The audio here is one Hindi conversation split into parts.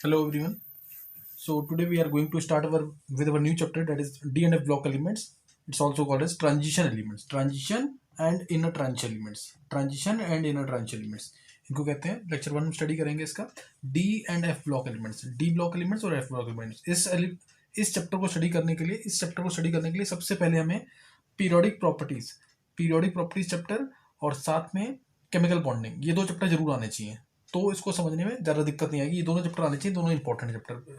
Hello everyone. So today we are going to start with our new chapter, that is D and F block elements. It's also called as transition elements. Transition and inner transition elements. Transition and inner transition elements. इनको कहते हैं लेक्चर 1 में स्टडी करेंगे इसका D and F block elements. D block elements और F ब्लॉक एलिमेंट्स. इस चैप्टर को स्टडी करने के लिए सबसे पहले हमें पीरियोडिक प्रॉपर्टीज चैप्टर और साथ में केमिकल बॉन्डिंग, ये दो चैप्टर जरूर आने चाहिए. तो इसको समझने में ज़्यादा दिक्कत नहीं आएगी. ये दोनों चैप्टर आने चाहिए, दोनों important chapter,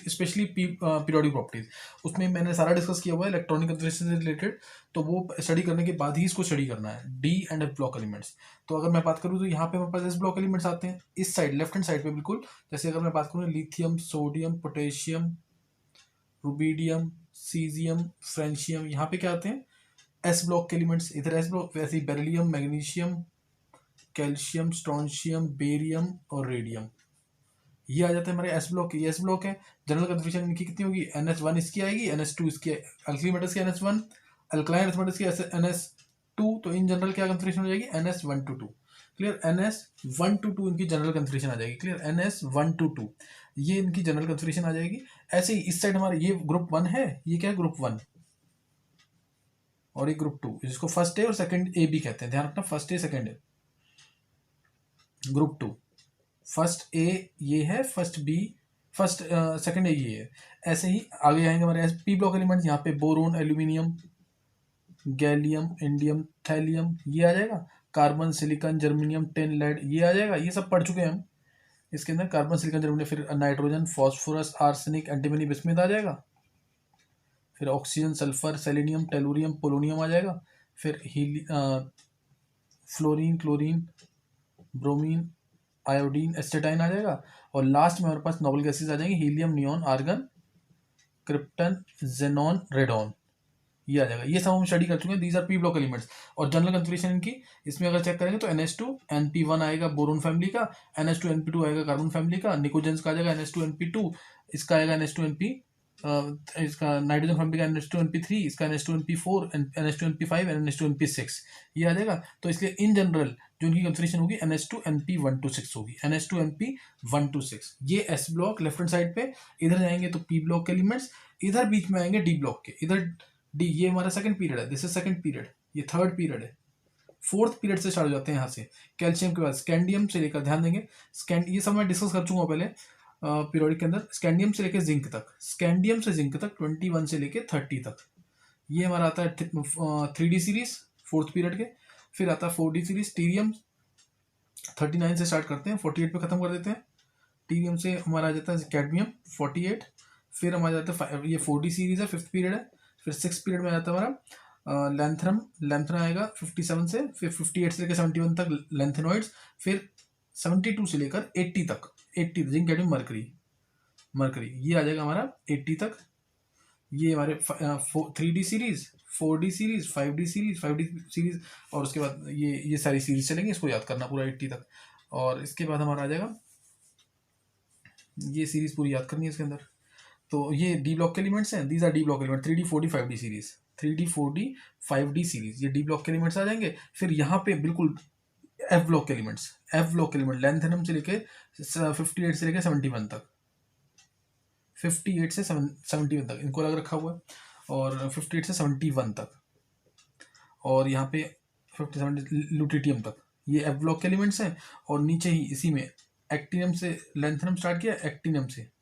specially periodic properties. उसमें मैंने सारा डिस्कस किया हुआ है इलेक्ट्रॉनिक कंफिगरेशन से रिलेटेड, तो वो स्टडी करने के बाद ही इसको स्टडी करना है. D and F block elements. तो अगर मैं बात करूँ तो यहाँ पे हमारे पास एस ब्लॉक एलिमेंट्स आते हैं इस साइड, लेफ्ट हैंड साइड पे बिल्कुल. जैसे अगर मैं बात करूँ lithium, sodium, potassium, rubidium, caesium, francium, यहाँ पे क्या आते हैं एस ब्लॉक के एलिमेंट्स. इधर एस ब्लॉक, वैसे ही beryllium, magnesium, calcium, strontium, barium और रेडियम, ये आ जाता है हमारे एस ब्लॉक. ये एस ब्लॉक है. जनरल कंफिगरेशन इनकी कितनी होगी, NH1 इसकी आएगी, NH2 इसकी, अल्कली मेटल्स की NH1, अल्कलाइन अर्थ मेटल्स की NS2. तो इन जनरल क्या कंफिगरेशन हो जाएगी, NS1 to 2. Clear. NS1 to 2 इनकी जनरल कंफिगरेशन आ जाएगी. क्लियर. NS1 to 2 ये इनकी जनरल कंफिगरेशन आ जाएगी. ऐसे ही इस साइड हमारे ये ग्रुप 1 है, ये क्या है ग्रुप 1 और ये ग्रुप 2, जिसको फर्स्ट ए और सेकंड ए भी कहते हैं. ध्यान रखना, first A second A. Group 2, first A ये है, फर्स्ट सेकंड ए ये है. ऐसे ही आगे आएंगे हमारे पी ब्लॉक एलिमेंट्स. यहाँ पे boron, aluminium, gallium, indium, thallium ये आ जाएगा. Carbon, silicon, germanium, tin, lead ये आ जाएगा. ये सब पढ़ चुके हैं हम. इसके अंदर कार्बन, सिलिकॉन, जर्मेनियम, फिर nitrogen, phosphorus, arsenic, antimony, bismuth आ जाएगा. फिर oxygen, sulphur, selenium, tellurium, polonium आ जाएगा. फिर fluorine, chlorine, bromine, iodine, astatine आ जाएगा. और लास्ट में हमारे पास नोबल गैसेस आ जाएंगे, helium, neon, argon, krypton, xenon, radon, ये आ जाएगा. ये सब हम स्टडी कर चुके हैं. These R P block elements. और जनरल कंफिगरेशन इनकी इसमें अगर चेक करेंगे तो NH2 NP1 आएगा बोरोन फैमिली का, NH2 NP2 आएगा कार्बन फैमिली का, निकोजेंस का आ जाएगा NH2 NP2, इसका आएगा NH2 NP, इसका नाइट्रोजन फैमिली का NH2 NP3, इसका NH2 NP4, NH2 NP5 और NH2 NP6 ये आ जाएगा. तो इसलिए इन जनरल जो इनकी कंफिगरेशन होगी NH2 NP1 to 6 होगी. NH2 NP1 to 6 ये s block left hand side पे. इधर जाएंगे तो पी ब्लॉक के एलिमेंट्स, इधर बीच में आएंगे डी ब्लॉक के. इधर डी, ये हमारा सेकंड पीरियड है, दिस इज सेकंड पीरियड, ये थर्ड पीरियड है. फोर्थ पीरियड से स्टार्ट हो जाते हैं यहाँ से. कैल्शियम के बाद स्कैंडियम से लेकर, ध्यान देंगे ये सब मैं डिस्कस कर चुका हूँ पहले पीरियोडिक के अंदर. स्कैंडियम से लेकर जिंक तक, स्कैंडियम से जिंक तक 21 से लेकर 30 तक ये हमारा आता है 3D सीरीज फोर्थ पीरियड के. फिर आता है 4D सीरीज, टीरियम 39 से स्टार्ट करते हैं, 48 पे खत्म कर देते हैं. टीरियम से हमारा आ जाता है कैडमियम 48. फिर हमारा जाता है ये 4D सीरीज है, फिफ्थ पीरियड है. फिर सिक्स पीरियड में आता है हमारा लैंथरम आएगा 57 से, फिर 58 से लेकर 71 तक लैंथेनॉइड्स. फिर 72 से लेकर 80 तक, 80 जिंक, कैडमियम, मरकरी ये आ जाएगा हमारा 80 तक. ये हमारे 3D series, 4D series, 5D series और उसके बाद ये सारी सीरीज चलेंगे. इसको याद करना पूरा 80 तक. और इसके बाद हमारा आ जाएगा ये सीरीज पूरी याद करनी है इसके अंदर. तो ये डी ब्लॉक के एलिमेंट्स हैं. These are d block element, 3D 4D 5D series, 3D 4D 5D series, ये डी ब्लॉक के एलिमेंट्स आ जाएंगे. फिर यहाँ पे बिल्कुल एफ ब्लॉक के एलिमेंट्स, लेंथेनम से लेके 58 से लेके 71 तक, 58 से 71 तक इनको अलग रखा हुआ है. और 58 से 71 तक, और यहाँ पे 57 लुटिटियम तक, ये एफ ब्लॉक के एलिमेंट्स हैं. और नीचे ही इसी में एक्टिनियम से लेंथेनम स्टार्ट किया, एक्टिनियम से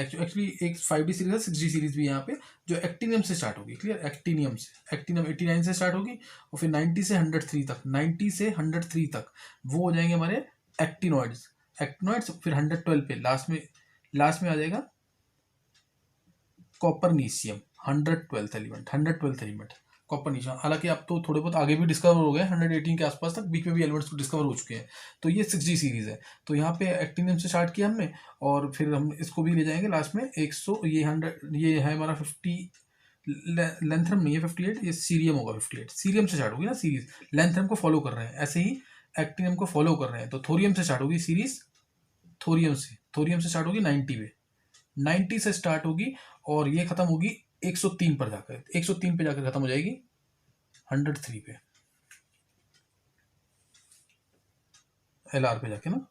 एक्चुअली एक 5D सीरीज है, 6D सीरीज भी यहाँ पे जो एक्टिनियम से स्टार्ट होगी. क्लियर. एक्टिनियम 89 से स्टार्ट होगी और फिर 90 से 103 तक, 90 से 103 तक वो हो जाएंगे हमारे एक्टिनॉइड्स. फिर 112 पे लास्ट में आ जाएगा कॉपरनीशियम, 112th एलिमेंट कॉपरनीशियम. हालांकि अब तो थोड़े बहुत आगे भी डिस्कवर हो गए, 118 के आसपास तक बीच में भी एलिमेंट्स डिस्कवर हो चुके हैं. तो ये 6D सीरीज है. तो यहाँ पे एक्टिनियम से स्टार्ट किया हमने, और फिर हम इसको भी ले जाएंगे लास्ट में 100, ये 100, ये है हमारा 50, लेंथरम नहीं है 58, ये सीरियम होगा 58. सीरियम से स्टार्ट होगी ना सीरीज, लेंथरम को फॉलो कर रहे हैं, ऐसे ही एक्टिनियम को फॉलो कर रहे हैं. तो थोरियम से स्टार्ट होगी सीरीज, थोरियम से स्टार्ट होगी 90 पे, 90 से स्टार्ट होगी और ये खत्म होगी 103 पर जाकर, 103 पे जाकर खत्म हो जाएगी 103 पे, LR पे जाके ना.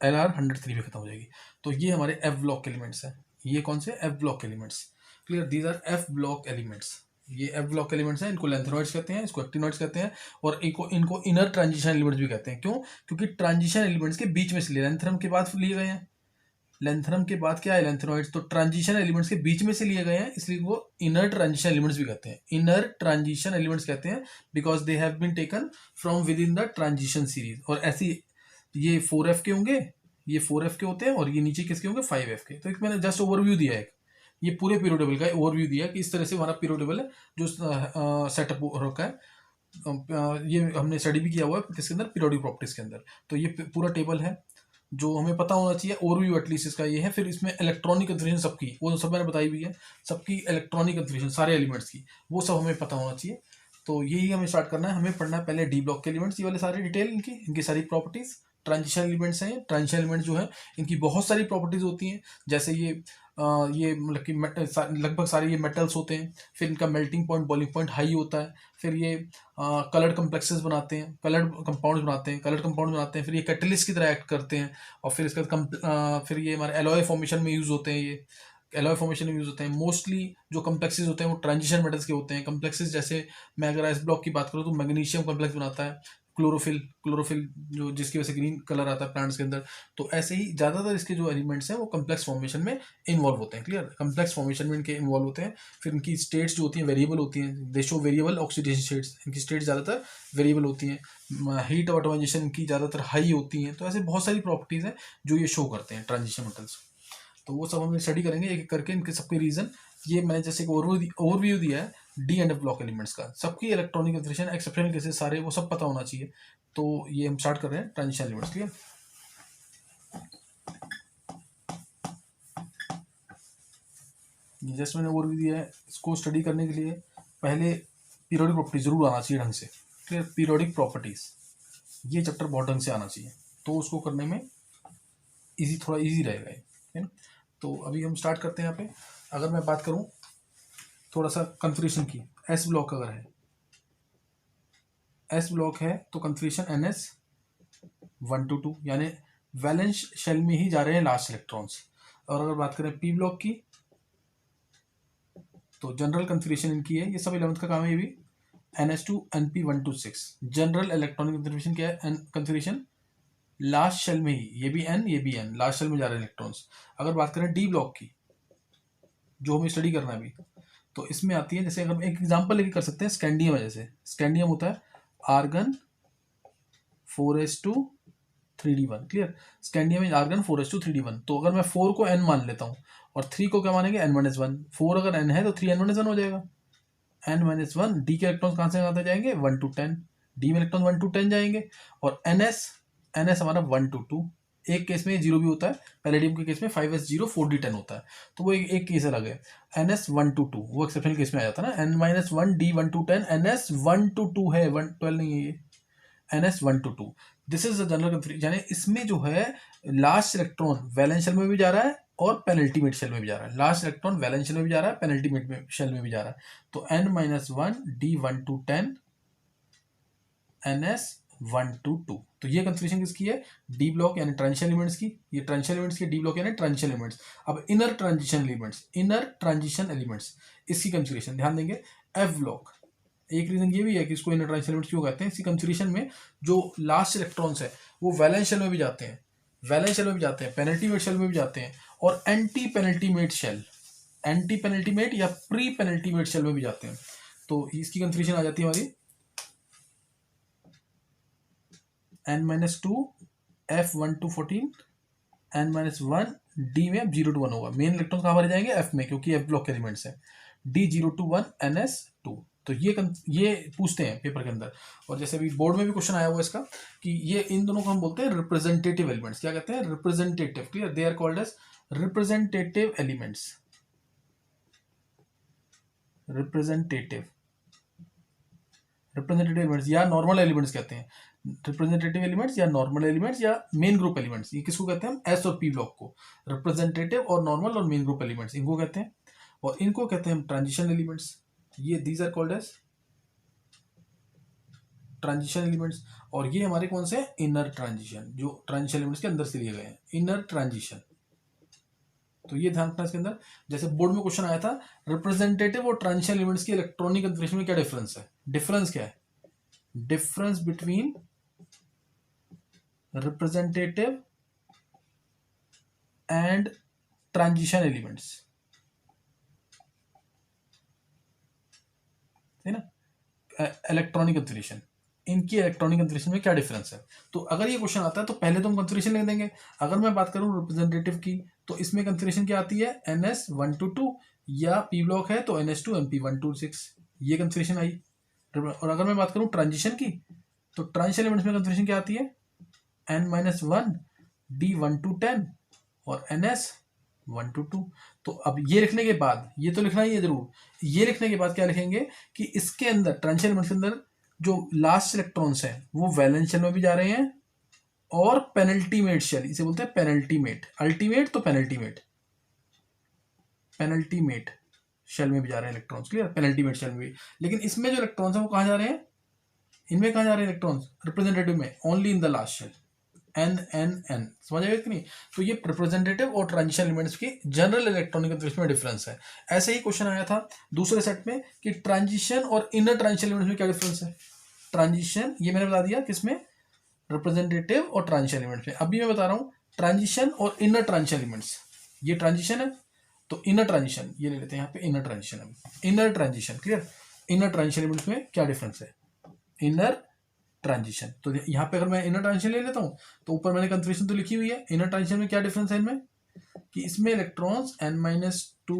LR 103 पे खत्म हो जाएगी। तो ये हमारे एफ ब्लॉक एलिमेंट्स हैं। ये कौन से F block elements? Clear, these R F block elements. ये एफ ब्लॉक एलिमेंट्स हैं, इनको लेंथेनॉइड्स कहते हैं, इसको एक्टिनॉइड्स कहते हैं, और इनको इनर ट्रांजिशन एलिमेंट्स भी कहते हैं। क्यों? क्योंकि ट्रांजिशन एलिमेंट्स के बीच में से लिए, लेंथेनम के बाद लिए गए हैं। लेंथेनम के बाद क्या है? लेंथेनॉइड्स। तो ट्रांजिशन एलिमेंट्स के बीच में से लिए गए हैं, इसलिए वो इनर ट्रांजिशन एलिमेंट्स भी कहते हैं। इनर ट्रांजिशन एलिमेंट्स कहते हैं because they have been taken from within the transition series. और ऐसी ये 4F के होंगे, ये 4F के होते हैं, और ये नीचे किसके होंगे? 5F के। तो एक मैंने जस्ट ओवरव्यू दिया है, ये पूरे पीरियड टेबल का ओवरव्यू दिया कि इस तरह से हमारा पीरियड टेबल है जो सेटअप हो रखा है। ये हमने स्टडी भी किया हुआ है किसके अंदर? पीरियोडिक प्रॉपर्टीज के अंदर। तो ये पूरा टेबल है जो हमें पता होना चाहिए। ओवरव्यू एटलीस्ट इसका ये है। फिर इसमें इलेक्ट्रॉनिक कंफिग्रेशन सबकी, वो सब मैंने बताई हुई है, सबकी इलेक्ट्रॉनिक कंफिग्रेशन सारे एलिमेंट्स की, वो सब हमें पता होना चाहिए। तो यही हमें स्टार्ट करना है। हमें पढ़ना है पहले डी ब्लॉक के एलिमेंट्स, ये वाले सारे डिटेल इनकी सारी प्रॉपर्टीज। ट्रांजिशन एलिमेंट्स हैं, ट्रांजिशन एलिमेंट जो है इनकी बहुत सारी प्रॉपर्टीज होती हैं। जैसे ये मतलब कि लगभग सारे ये मेटल्स होते हैं। फिर इनका melting point, boiling point high होता है। फिर ये कलर्ड कम्प्लेक्सेस बनाते हैं, कलर्ड कंपाउंड्स बनाते हैं, कलर्ड कंपाउंड बनाते हैं। फिर ये कैटलिस्ट की तरह एक्ट करते हैं। और फिर इसका फिर ये हमारे एलॉय फॉर्मेशन में यूज़ होते हैं। ये एलॉय फॉर्मेशन में यूज़ होते हैं। मोस्टली जो कम्प्लेक्सेस होते हैं वो ट्रांजिशन मेटल्स के होते हैं। कम्प्लेक्सेस जैसे मैं अगर एस ब्लॉक की बात करूँ तो मैग्नीशियम कम्प्लेक्स बनाता है, क्लोरोफिल जो जिसकी वजह से ग्रीन कलर आता है प्लांट्स के अंदर। तो ऐसे ही ज़्यादातर इसके जो एलिमेंट्स हैं वो कम्प्लेक्स फॉर्मेशन में इन्वॉल्व होते हैं। क्लियर, कम्प्लेक्स फॉर्मेशन में इनके इन्वॉल्व होते हैं। फिर इनकी स्टेट्स जो होती हैं वेरिएबल होती हैं, दे शो वेरिएबल ऑक्सीडेशन स्टेट्स। इनकी स्टेट्स ज़्यादातर वेरिएबल होती हैं। हीट ऑटोमाइजेशन की ज़्यादातर हाई होती हैं। तो ऐसे बहुत सारी प्रॉपर्टीज़ हैं जो ये शो करते हैं ट्रांजिशन मेटल्स। तो वो सब हम स्टडी करेंगे एक एक करके, इनके सबके रीजन। ये मैंने जैसे एक ओवरव्यू दिया है D and F block elements का, सबकी इलेक्ट्रॉनिक कंफिग्रेशन, एक्सेप्शनल केसेस सारे वो सब पता होना चाहिए। तो ये हम स्टार्ट कर रहे हैं ट्रांजिशन एलिमेंट्स। क्लियर, जैसे मैंने ओवरव्यू दिया है, इसको स्टडी करने के लिए पहले पीरियोडिक प्रॉपर्टीज जरूर आना चाहिए ढंग से। क्लियर, पीरियोडिक प्रॉपर्टीज ये चैप्टर बहुत ढंग से आना चाहिए, तो उसको करने में थोड़ा इजी रहेगा ये, है ना। तो अभी हम स्टार्ट करते हैं। यहाँ पे अगर मैं बात करूँ थोड़ा सा कन्फिग्रेशन की, एस ब्लॉक अगर है, एस ब्लॉक है तो कन्फिग्रेशन NS1 to 2, यानी वैलेंस शेल में ही जा रहे हैं लास्ट इलेक्ट्रॉन्स। और अगर बात करें पी ब्लॉक की तो जनरल कन्फिग्रेशन इनकी है, ये सब 11th का काम है। ये भी NS2 NP1 to 6 general electronic configuration क्या है? कन्फिग्रेशन लास्ट शेल में ही, ये भी N लास्ट शेल में जा रहे हैं इलेक्ट्रॉन्स। अगर बात करें डी ब्लॉक की जो हमें स्टडी करना है अभी, तो इसमें आती है, जैसे हम एक एग्जांपल लेके कर सकते हैं, स्कैंडियम है। जैसे स्कैंडियम होता है argon 4s2 3d1। Clear, scandium is argon 4s2 3d1। तो अगर मैं 4 को N मान लेता हूँ और 3 को क्या मानेंगे? N-1। 4 अगर N है तो 3N-1 हो जाएगा। N-1 डी के इलेक्ट्रॉन कहाँ से आते जाएंगे? 1 to 10। डी में इलेक्ट्रॉन 1 to 10 जाएंगे। और NS हमारा 1 to 2। एक केस में 0 भी होता है, पैलेडियम के केस में 5s0 4d10 होता है, तो वो एक केस अलग है। NS1 to 2 वो एक्सेप्शनल केस में आ जाता है ना। N-1 D1 to 10, NS1 to 2 है, 12 नहीं है ये, NS1 to 2। This is the general configuration, यानी इसमें जो है लास्ट इलेक्ट्रॉन वैलेंस शेल में भी जा रहा है और पेनल्टीमेट शेल में भी जा रहा है। लास्ट इलेक्ट्रॉन वैलेंस शेल में भी जा रहा है, पेनल्टीमेट शेल में भी जा रहा है। तो N-1 D1 to 10 NS1 to 2। तो ये कन्फिग्रेशन किसकी है? डी ब्लॉक यानी ट्रांजिशन एलिमेंट्स की। ये ट्रांजिशन एलिमेंट्स की, डी ब्लॉक यानी ट्रांजिशन एलिमेंट्स। अब इनर ट्रांजिशन एलिमेंट्स इसकी कन्फिग्रेशन ध्यान देंगे। एफ ब्लॉक, एक रीजन ये भी है कि इसको इनर ट्रांजिशन एलिमेंट्स क्यों कहते हैं, इसी कन्फिग्रेशन में जो लास्ट इलेक्ट्रॉन्स है वो वैलेंस शेल में भी जाते हैं, पेनल्टीमेट शेल में भी जाते हैं, और एंटी पेनल्टीमेट या प्री पेनल्टीमेट शेल में भी जाते हैं। तो इसकी कन्फिग्रेशन आ जाती है हमारी N-2 F1 to 14, N-1 D में अब 0 to 1 होगा। मेन इलेक्ट्रॉन कहाँ भरे जाएंगे? F में, क्योंकि F ब्लॉक के एलिमेंट्स हैं। D 0 to 1 NS2। तो ये पूछते हैं पेपर के अंदर, और जैसे अभी बोर्ड में भी क्वेश्चन आया हुआ है इसका कि ये इन दोनों को हम बोलते हैं रिप्रेजेंटेटिव एलिमेंट्स। क्या कहते हैं? Representative. Clear, they are called as representative elements. Representative elements या नॉर्मल एलिमेंट्स कहते हैं। रिप्रेजेंटेटिव एलिमेंट्स या नॉर्मल एलिमेंट्स या मेन ग्रुप एलिमेंट्स, ये किसको कहते हैं? हम एस और पी ब्लॉक को। रिप्रेजेंटेटिव और नॉर्मल और मेन ग्रुप एलिमेंट्स इनको कहते हैं, और इनको कहते हैं हम ट्रांजिशन एलिमेंट्स। ये these are called as transition elements, और ये हमारे कौन से इनर ट्रांजिशन, जो ट्रांजिशन एलिमेंट्स के अंदर से लिए गए हैं, इनर ट्रांजिशन। तो ये ध्यान रखना इसके अंदर। जैसे बोर्ड में क्वेश्चन आया था, रिप्रेजेंटेटिव और ट्रांजिशन एलिमेंट्स की इलेक्ट्रॉनिक कन्फिग्रेशन में क्या डिफरेंस है? डिफरेंस क्या है? Difference between representative and transition elements, है ना, इलेक्ट्रॉनिक कन्फिग्रेशन, इनकी इलेक्ट्रॉनिक कन्फिग्रेशन में क्या डिफरेंस है? तो अगर ये क्वेश्चन आता है तो पहले तो हम कन्फिग्रेशन लिख देंगे। अगर मैं बात करूं रिप्रेजेंटेटिव की, तो इसमें कन्फिग्रेशन क्या आती है? NS122, या पी ब्लॉक है तो NS2 MP126, ये कन्फिग्रेशन आई। और अगर मैं बात करूं ट्रांजिशन की, तो ट्रांजिशन एलिमेंट्स में कन्फिग्रेशन क्या आती है? N-1 D1-10 और NS1-2। तो अब ये लिखने के बाद, ये तो लिखना ही है जरूर, ये लिखने के बाद क्या लिखेंगे कि इसके अंदर ट्रांजिशन एलिमेंट्स के अंदर जो लास्ट इलेक्ट्रॉन्स हैं वो वैलेंस शेल में भी जा रहे हैं, और पेनल्टीमेट शेल, इसे बोलते हैं पेनल्टीमेट, अल्टीमेट तो पेनल्टीमेट, पेनल्टीमेट शेल में भी जा रहे हैं इलेक्ट्रॉन्स, क्लियर, पेनल्टीमेट शेल में भी। लेकिन इसमें जो इलेक्ट्रॉन्स हैं वो कहाँ जा रहे हैं? इनमें कहाँ जा रहे हैं इलेक्ट्रॉन्स? रिप्रेजेंटेटिव में only in the last shell, N समझ आएगा कि नहीं? तो ये रिप्रेजेंटेटिव और ट्रांजिशन एलिमेंट्स की जनरल इलेक्ट्रॉनिक कन्फिग्रेशन में डिफरेंस है। ऐसे ही क्वेश्चन आया था दूसरे सेट में कि ट्रांजिशन और इनर ट्रांजिशन एलिमेंट्स में क्या डिफरेंस है? ट्रांजिशन ये मैंने बता दिया किसमें? रिप्रेजेंटेटिव और ट्रांजिशन एलिमेंट्स में। अभी मैं बता रहा हूँ ट्रांजिशन और इनर ट्रांजिशन एलिमेंट्स। ये ट्रांजिशन है तो इनर ट्रांजिशन ये ले लेते हैं, यहाँ पे इनर ट्रांजिशन है, inner transition, clear. Inner transition elements में क्या डिफरेंस है? इनर ट्रांजिशन, तो यहाँ पे अगर मैं इनर ट्रांजिशन ले लेता हूँ तो ऊपर मैंने कन्फिग्रेशन तो लिखी हुई है। इनर ट्रांजिशन में क्या डिफरेंस है इनमें? कि इसमें electrons N-2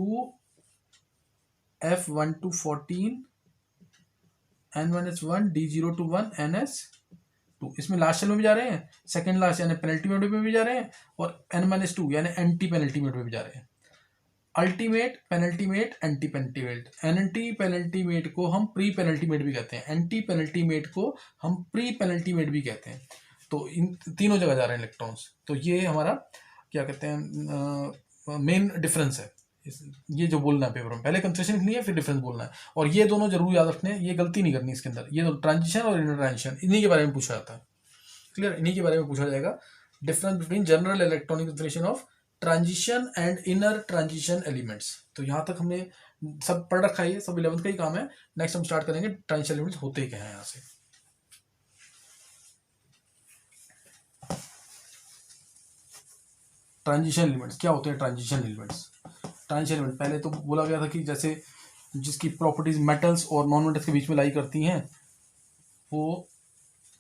F1-14 N-1 D0-1 NS2, इसमें लास्ट शेल में भी जा रहे हैं, सेकंड लास्ट यानी पेनल्टी मोड में भी जा रहे हैं, और N-2 यानी एंटी पेनल्टी मोड में भी जा रहे हैं। Ultimate, penultimate, anti penultimate. Anti penultimate को हम प्री पेनल्टीमेट भी कहते हैं, एंटी पेनल्टीमेट को हम प्री पेनल्टीमेट भी कहते हैं। तो इन तीनों जगह जा रहे हैं इलेक्ट्रॉन्स। तो ये हमारा क्या कहते हैं मेन डिफरेंस है। ये जो बोलना है पेपर में, पहले कंसेशन लिखनी है फिर डिफरेंस बोलना है, और ये दोनों जरूर याद रखने हैं, ये गलती नहीं करनी इसके अंदर। ये तो ट्रांजिशन और इनर ट्रांजिशन, इन्हीं के बारे में पूछा जाता है, क्लियर, इन्हीं के बारे में पूछा जाएगा। Difference between general electronic configuration of transition and inner transition elements. तो यहाँ तक हमने सब पढ़ रखा है, सब 11th का ही काम है। नेक्स्ट हम स्टार्ट करेंगे ट्रांजिशन एलिमेंट्स होते क्या है यहाँ से। ट्रांजिशन एलिमेंट्स क्या होते हैं? ट्रांजिशन एलिमेंट्स, ट्रांजिशन एलिमेंट पहले तो बोला गया था कि जैसे जिसकी प्रॉपर्टीज मेटल्स और नॉन मेटल्स के बीच में लाई करती हैं वो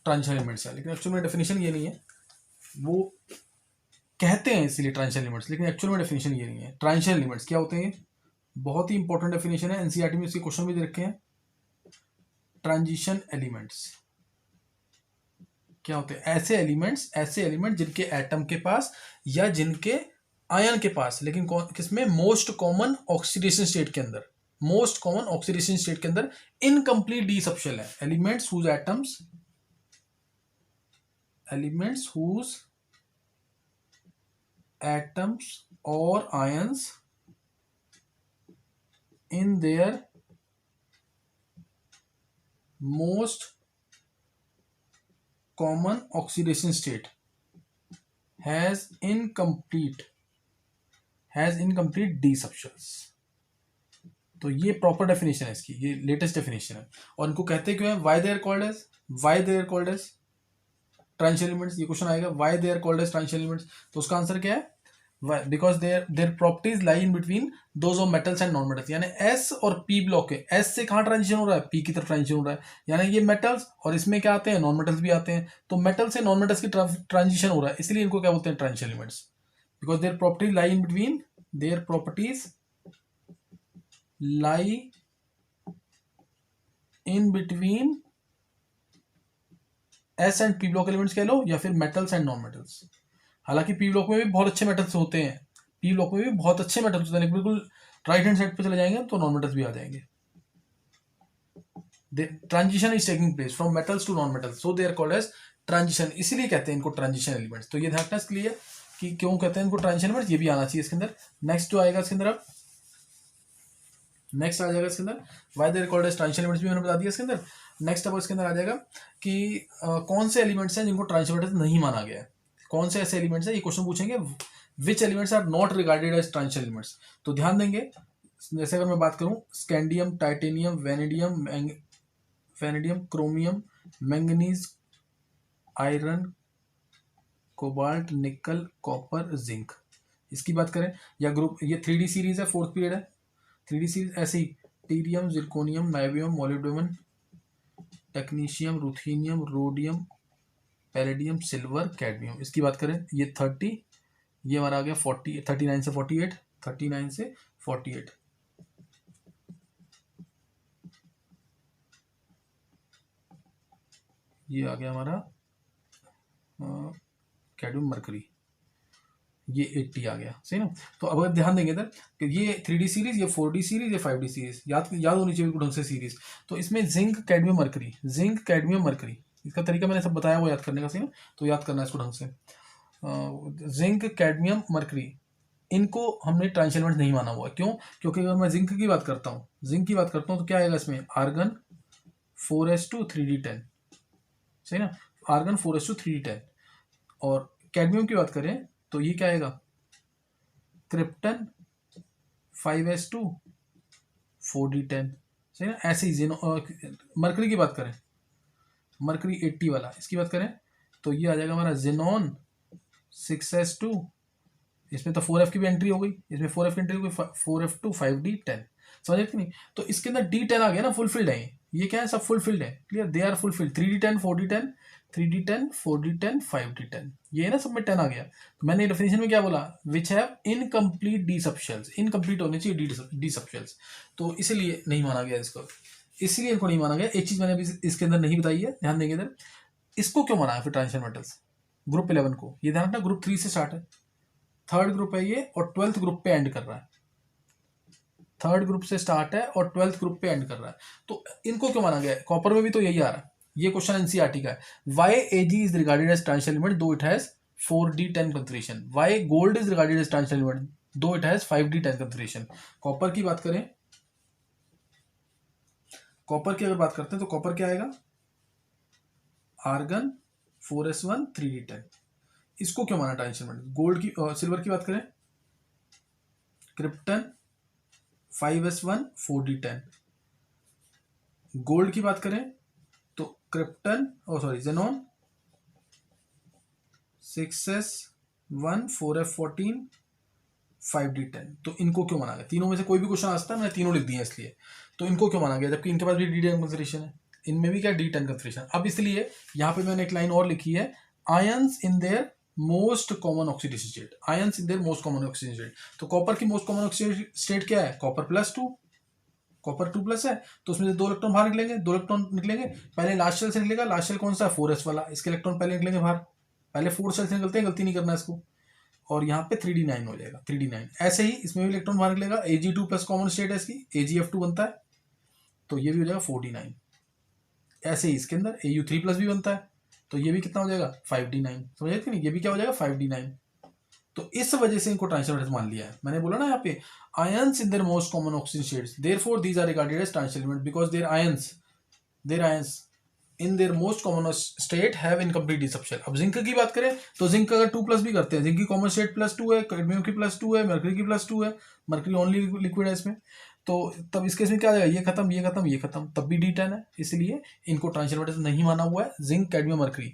ट्रांजिशन एलिमेंट्स है। लेकिन एक्चुअल में डेफिनेशन ये नहीं है, वो कहते हैं इसीलिए ट्रांजिशन एलिमेंट्स, लेकिन एक्चुअल में डेफिनेशन ये नहीं है। ट्रांजिशन एलिमेंट्स क्या होते हैं? बहुत ही इंपॉर्टेंट डेफिनेशन है, एनसीईआरटी में इसके क्वेश्चन भी दे रखे हैं। ट्रांजिशन एलिमेंट्स क्या होते हैं? ऐसे एलिमेंट जिनके एटम के पास या जिनके आयन के पास, लेकिन किसमें? मोस्ट कॉमन ऑक्सीडेशन स्टेट के अंदर, मोस्ट कॉमन ऑक्सीडेशन स्टेट के अंदर इनकम्प्लीट डी सबशेल है। Elements whose atoms or ions in their most common oxidation state has incomplete D subshells। तो ये प्रॉपर डेफिनेशन है इसकी, ये लेटेस्ट डेफिनेशन है। और इनको कहते क्यों है? Why they are called as transition elements. ये क्वेश्चन आएगा why they are called as transition elements, तो उसका आंसर क्या है? Because their properties lie in between those of metals and non metals. यानी एस और पी ब्लॉक के, एस से कहाँ ट्रांजिशन हो रहा है? पी की तरफ ट्रांजिशन हो रहा है, यानी ये मेटल्स, और इसमें क्या आते हैं? नॉन मेटल्स भी आते हैं। तो मेटल से नॉन मेटल्स की तरफ ट्रांजिशन हो रहा है, इसलिए इनको क्या बोलते हैं? Transition elements. Because their properties lie in between, there properties lie in between S and P block elements कह लो, या फिर मेटल्स एंड नॉन मेटल्स। हालांकि पी ब्लॉक में भी बहुत अच्छे मेटल्स होते हैं, पी ब्लॉक में भी बहुत अच्छे मेटल्स होते हैं, बिल्कुल राइट हैंड साइड पे चले जाएंगे तो नॉन मेटल्स भी आ जाएंगे। Transition is taking place from metals to non metals, so they are called as transition, इसीलिए कहते हैं इनको ट्रांजिशन एलिमेंट्स। तो ये ध्यान रखना इसके लिए कि क्यों कहते हैं इनको ट्रांजिशन एलिमेंट्स, ये भी आना चाहिए इसके अंदर। नेक्स्ट जो आएगा इसके अंदर अब नेक्स्ट आ जाएगा इसके अंदर why they called as transition elements भी मैंने बता दिया इसके अंदर। नेक्स्ट अब इसके अंदर आ जाएगा कि कौन से एलिमेंट्स हैं जिनको ट्रांजिशन एलिमेंट्स नहीं माना गया है, कौन से ऐसे एलिमेंट्स हैं, ये क्वेश्चन पूछेंगे। Which elements are not regarded as transition elements, तो ध्यान देंगे। जैसे अगर मैं बात करूं scandium, titanium, vanadium, chromium, manganese, iron, cobalt, nickel, copper, zinc, इसकी बात करें, या ग्रुप ये 3D सीरीज है, 4th पीरियड है 3D सीरीज। ऐसे ही yttrium, zirconium, niobium, molybdenum, technetium, ruthenium, rhodium, palladium, silver, cadmium, इसकी बात करें ये 30, ये हमारा आ गया 40, 39 से 48, 39 से 48। ये आ गया हमारा कैडमियम, मरकरी, ये 80 आ गया, सही ना। तो अब अगर ध्यान देंगे इधर कि ये 3D सीरीज, ये 4D सीरीज, ये 5D सीरीज, याद होनी चाहिए ढंग से सीरीज। तो इसमें zinc, cadmium, mercury, zinc, cadmium, mercury, इसका तरीका मैंने सब बताया वो याद करने का, सही ना। तो याद करना है इसको ढंग से। जिंक, कैडमियम, मरकरी, इनको हमने ट्रांजिशन एलिमेंट नहीं माना हुआ है। क्यों? क्योंकि अगर मैं जिंक की बात करता हूँ तो क्या आएगा इसमें, आर्गन 4s2 3d10, सही ना, आर्गन 4s2 3d10। और कैडमियम की बात करें तो ये क्या आएगा, क्रिप्टन 5s2 4d10, सही ना। ऐसे ही मरकरी की बात करें, मरकरी 80 वाला, इसकी बात करें तो ये आ जाएगा हमारा जेनॉन 6s2, इसमें तो 4f की भी एंट्री हो गई, इसमें 4f की एंट्री हो गई, 4f2 5d10, समझ कि नहीं। तो इसके अंदर d10 आ गया ना, फुलफिल्ड है ये क्या है, सब फुलफिल्ड है, clear, they are fulfilled. 3d10 4d10 3d10 4d10 5d10, ये है ना, सब में 10 आ गया। तो मैंने डेफिनेशन में क्या बोला, which have incomplete D subshells, incomplete होने चाहिए डी सबशेल्स, तो इसलिए नहीं माना गया इसको, इसलिए इनको नहीं माना गया। एक चीज मैंने अभी इसके अंदर नहीं बताई है, ध्यान देंगे इधर, इसको क्यों माना है फिर ट्रांजिशन मेटल्स, ग्रुप 11 को, ये ध्यान रखना ग्रुप 3 से स्टार्ट है, 3rd ग्रुप है ये, और 12th ग्रुप पे एंड कर रहा है, 3rd ग्रुप से स्टार्ट है और 12th ग्रुप पे एंड कर रहा है। तो इनको क्यों माना गया है, कॉपर में भी तो यही आ रहा है, ये क्वेश्चन एनसीईआरटी का है। Why A G is regarded as transition element though it has 4d10 confirmation, why gold is regarded as transition element though it has 5d10 confirmation. Copper की बात करें, कॉपर की अगर बात करते हैं तो कॉपर क्या आएगा, आर्गन 4s1 3d10, इसको क्यों माना ट्रांजिशन एलिमेंट। गोल्ड की सिल्वर की बात करें, क्रिप्टन 5s1 4d10, गोल्ड की बात करें तो krypton xenon 6s1 4f14 5d10। तो इनको क्यों माना गया, तीनों में से कोई भी क्वेश्चन आ सकता है, मैंने तीनों लिख दिए इसलिए। तो इनको क्यों माना गया, जबकि इनके पास भी d10 कंफर्मेशन है, इनमें भी क्या d10 कंफर्मेशन। अब इसलिए यहां पे मैंने एक लाइन और लिखी है, ions in their most common oxidation state, ions in their most common oxidation state. तो कॉपर की मोस्ट कॉमन ऑक्सीडेशन स्टेट क्या है, कॉपर +2, कॉपर 2+ है, तो उसमें से 2 इलेक्ट्रॉन बाहर निकलेंगे, 2 इलेक्ट्रॉन निकलेंगे, पहले लास्ट शेल से निकलेगा, लास्ट शेल कौन सा है 4s वाला, इसके इलेक्ट्रॉन पहले निकलेंगे बाहर, पहले 4 शेल से निकलते हैं, गलती नहीं करना इसको, और यहाँ पे 3d9 हो जाएगा, 3d9। ऐसे ही इसमें भी इलेक्ट्रॉन बाहर निकलेगा, Ag2+ कॉमन स्टेट है इसकी, AgF2 बनता है, तो ये भी हो जाएगा 4d9। ऐसे ही इसके अंदर Au3+ भी बनता है, तो ये भी कितना हो जाएगा 5d9, समझ कि नहीं, ये भी क्या हो जाएगा 5d9। तो इस वजह से इनको ट्रांजिशन एलिमेंट मान लिया है। मैंने बोला ना यहाँ पे ions in their most common oxidation states, therefore these are regarded as transition element because their ions in their most common state have incomplete d subshell. अब जिंक की बात करें तो जिंक अगर 2+ भी करते हैं, जिंक की कॉमन स्टेट +2 है, कैडमियम की +2 है, मरकरी की +2 है, मरकरी ओनली लिक्विड है इसमें, तो तब इस केस में क्या आ जाएगा, ये खत्म ये खत्म ये खत्म, तब भी d10 है, इसलिए इनको ट्रांजिशन मेटल्स नहीं माना हुआ है। जिंक, कैडमियम, मरकरी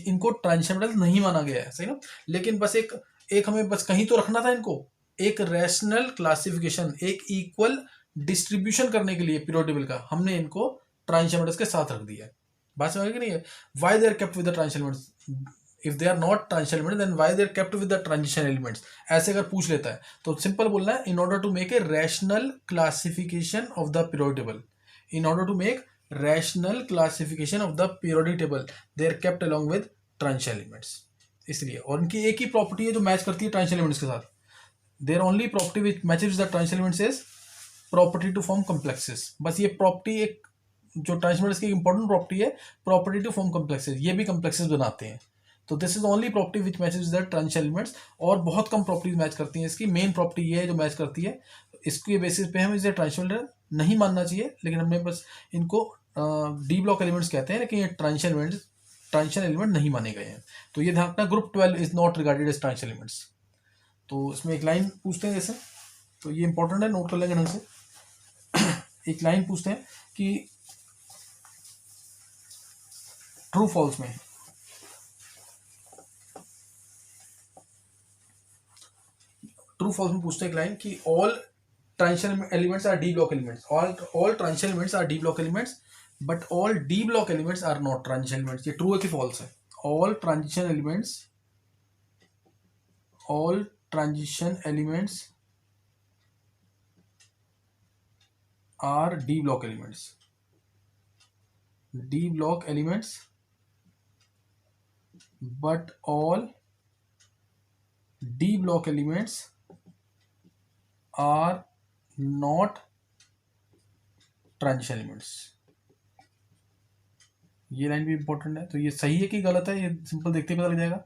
इनको ट्रांजिशन मेटल्स नहीं माना गया है, सही ना। लेकिन बस एक हमें बस कहीं तो रखना था इनको, एक रैशनल क्लासिफिकेशन, एक इक्वल डिस्ट्रीब्यूशन करने के लिए पीरियोडिक टेबल का हमने इनको ट्रांजिशन मेटल्स के साथ रख दिया है। बात समझ कि नहीं है, why they are kept with the transition elements, if they are not transition elements then why they are kept with the transition elements, ऐसे अगर पूछ लेता है तो सिंपल बोलना है, in order to make a rational classification of the periodic table, in order to make rational classification of the periodic table they are kept along with transition elements, इसलिए। और इनकी एक ही प्रॉपर्टी है जो मैच करती है ट्रांजिशन एलिमेंट्स के साथ, their only property which matches the transition elements is property to form complexes. बस ये प्रॉपर्टी एक जो ट्रांजिशन एलिमेंट्स की इंपॉर्टेंट प्रॉपर्टी है, प्रॉपर्टी टू फॉर्म कॉम्प्लेक्सेस, ये भी कॉम्प्लेक्सेस बनाते हैं, तो this is only property which matches the transition elements. और बहुत कम प्रॉपर्टीज मैच करती हैं इसकी, मेन प्रॉपर्टी ये है जो मैच करती है इसके बेसिस पे हम इसे ट्रांजिशन एलिमेंट नहीं मानना चाहिए, लेकिन हमने बस इनको डी ब्लॉक एलिमेंट्स कहते हैं, लेकिन ये ट्रांजिशन एलिमेंट नहीं माने गए हैं। तो ये ध्यान रखना, group 12 is not regarded as transition elements. तो इसमें एक लाइन पूछते हैं जैसे, तो ये इंपॉर्टेंट है, नोट कर लेंगे ढंग से। एक लाइन पूछते हैं कि ट्रू फॉल्स में, ट्रू फॉल्स में पूछते हैं एक लाइन कि all transition elements are d block elements, all transition elements are d block elements but all d block elements are not transition elements. ये ट्रू है कि फॉल्स है? All transition elements are d block elements but all D block elements are not transition elements। ये लाइन भी इंपॉर्टेंट है। तो ये सही है कि गलत है, ये सिंपल देखते ही पता लग जाएगा।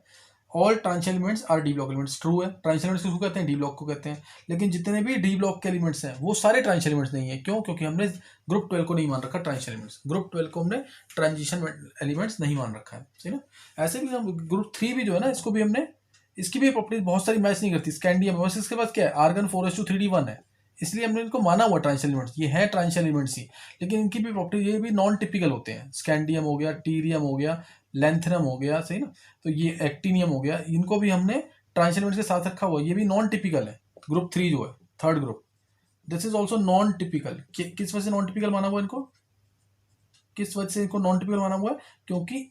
All transition elements are d block elements, true है। ट्रांजिशन एलिमेंट्स किसको कहते हैं? डी ब्लॉक को कहते हैं। लेकिन जितने भी डी ब्लॉक के एलिमेंट्स हैं वो सारे ट्रांजिशन एलिमेंट्स नहीं है। क्यों? क्योंकि हमने ग्रुप 12 को नहीं मान रखा ट्रांजिशन एलिमेंट्स, ग्रुप 12 को हमने ट्रांजिशन एलिमेंट्स नहीं मान रखा है, सही ना। ऐसे भी हम ग्रुप 3 भी जो है ना, इसको भी हमने, इसकी भी प्रॉपर्टीज बहुत सारी मैच नहीं करती। स्कैंडियम, बस इसके बाद क्या है, आर्गन 4s2 3d1 है, इसलिए हमने इनको माना हुआ ट्रांजिशन एलिमेंट्स, ये है ट्रांजिशन एलिमेंट्स ही। लेकिन इनकी भी प्रॉपर्टी, ये भी नॉन टिपिकल होते हैं। स्कैंडियम हो गया, टीरियम हो गया, लेंथेनम हो गया, सही ना। तो ये एक्टिनियम हो गया, इनको भी हमने ट्रांजिशन एलिमेंट्स के साथ रखा हुआ, ये भी नॉन टिपिकल है। ग्रुप 3 जो है, third group, this is also non typical. किस वजह से नॉन टिपिकल माना हुआ इनको? किस वजह से इनको नॉन टिपिकल माना हुआ है? क्योंकि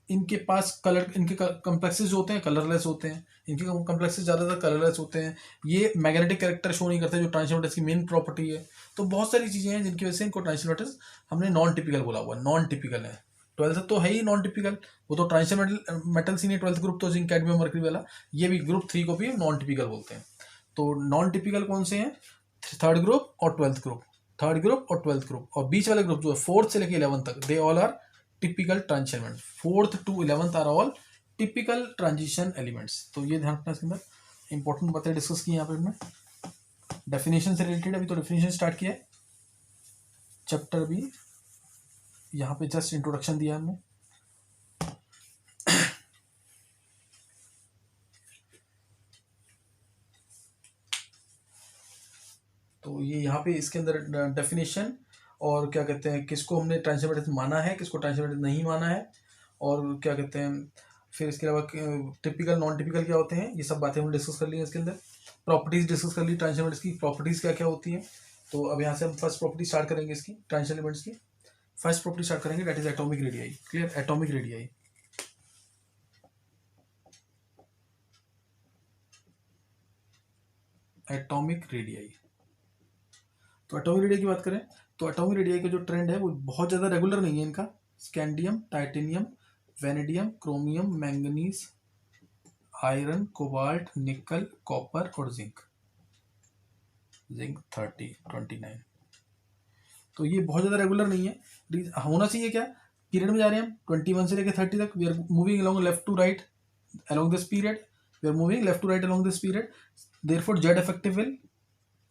इनके पास कलर, इनके कम्प्लेक्सेस जो होते हैं कलरलेस होते हैं, इनके कम्प्लेक्सेस ज़्यादातर कलरलेस होते हैं। ये मैग्नेटिक कैरेक्टर शो नहीं करते, जो ट्रांजिशन एलिमेंट्स की मेन प्रॉपर्टी है। तो बहुत सारी चीज़ें हैं जिनकी वजह से इनको ट्रांजिशन एलिमेंट्स हमने नॉन टिपिकल बोला हुआ, नॉन टिपिकल है। 12th तो है ही नॉन टिपिकल, वो तो ट्रांजिशन मेटल्स ही नहीं। 12th ग्रुप तो जिंक, कैडमियम, मर्करी वाला, ये भी ग्रुप 3 को भी नॉन टिपिकल बोलते हैं। तो नॉन टिपिकल कौन से हैं? थर्ड ग्रुप और 12th ग्रुप, थर्ड ग्रुप और 12th ग्रुप, और बीच वाले ग्रुप जो है 4th से लेकर 11th तक, they all are typical transition element. 4th to 11th are all typical transition elements. तो ये ध्यान रखना, इसके अंदर इंपॉर्टेंट बातें डिस्कस की यहाँ पे हमने। डेफिनेशन से रिलेटेड अभी तो डेफिनेशन स्टार्ट किया है, चैप्टर भी यहाँ पे जस्ट इंट्रोडक्शन दिया हमने। तो ये यहाँ पे इसके अंदर डेफिनेशन और क्या कहते हैं, किसको हमने ट्रांजिशन एलिमेंट माना है, किसको ट्रांजिशन एलिमेंट नहीं माना है, और क्या कहते हैं, फिर इसके अलावा टिपिकल नॉन टिपिकल क्या होते हैं, ये सब बातें हमने डिस्कस कर ली है। इसके अंदर प्रॉपर्टीज डिस्कस कर ली ट्रांजिशन एलिमेंट्स की, प्रॉपर्टीज क्या क्या होती हैं। तो अब यहाँ से हम फर्स्ट प्रॉपर्टी स्टार्ट करेंगे इसकी, ट्रांजिशन एलिमेंट्स की फर्स्ट प्रॉपर्टी स्टार्ट करेंगे, that is atomic radii. Clear? Atomic radii, atomic radii. तो एटॉमिक रेडियाई की बात करें तो एटॉमिक रेडियाई का जो ट्रेंड है वो बहुत ज़्यादा रेगुलर नहीं है इनका। Scandium, titanium, vanadium, chromium, manganese, iron, cobalt, nickel, copper और जिंक 29। तो ये बहुत ज़्यादा रेगुलर नहीं है। होना चाहिए क्या, पीरियड में जा रहे हैं हम 21 से लेकर 30 तक, we are moving along left to right along this period, we are moving left to right along this period, therefore Z effective will,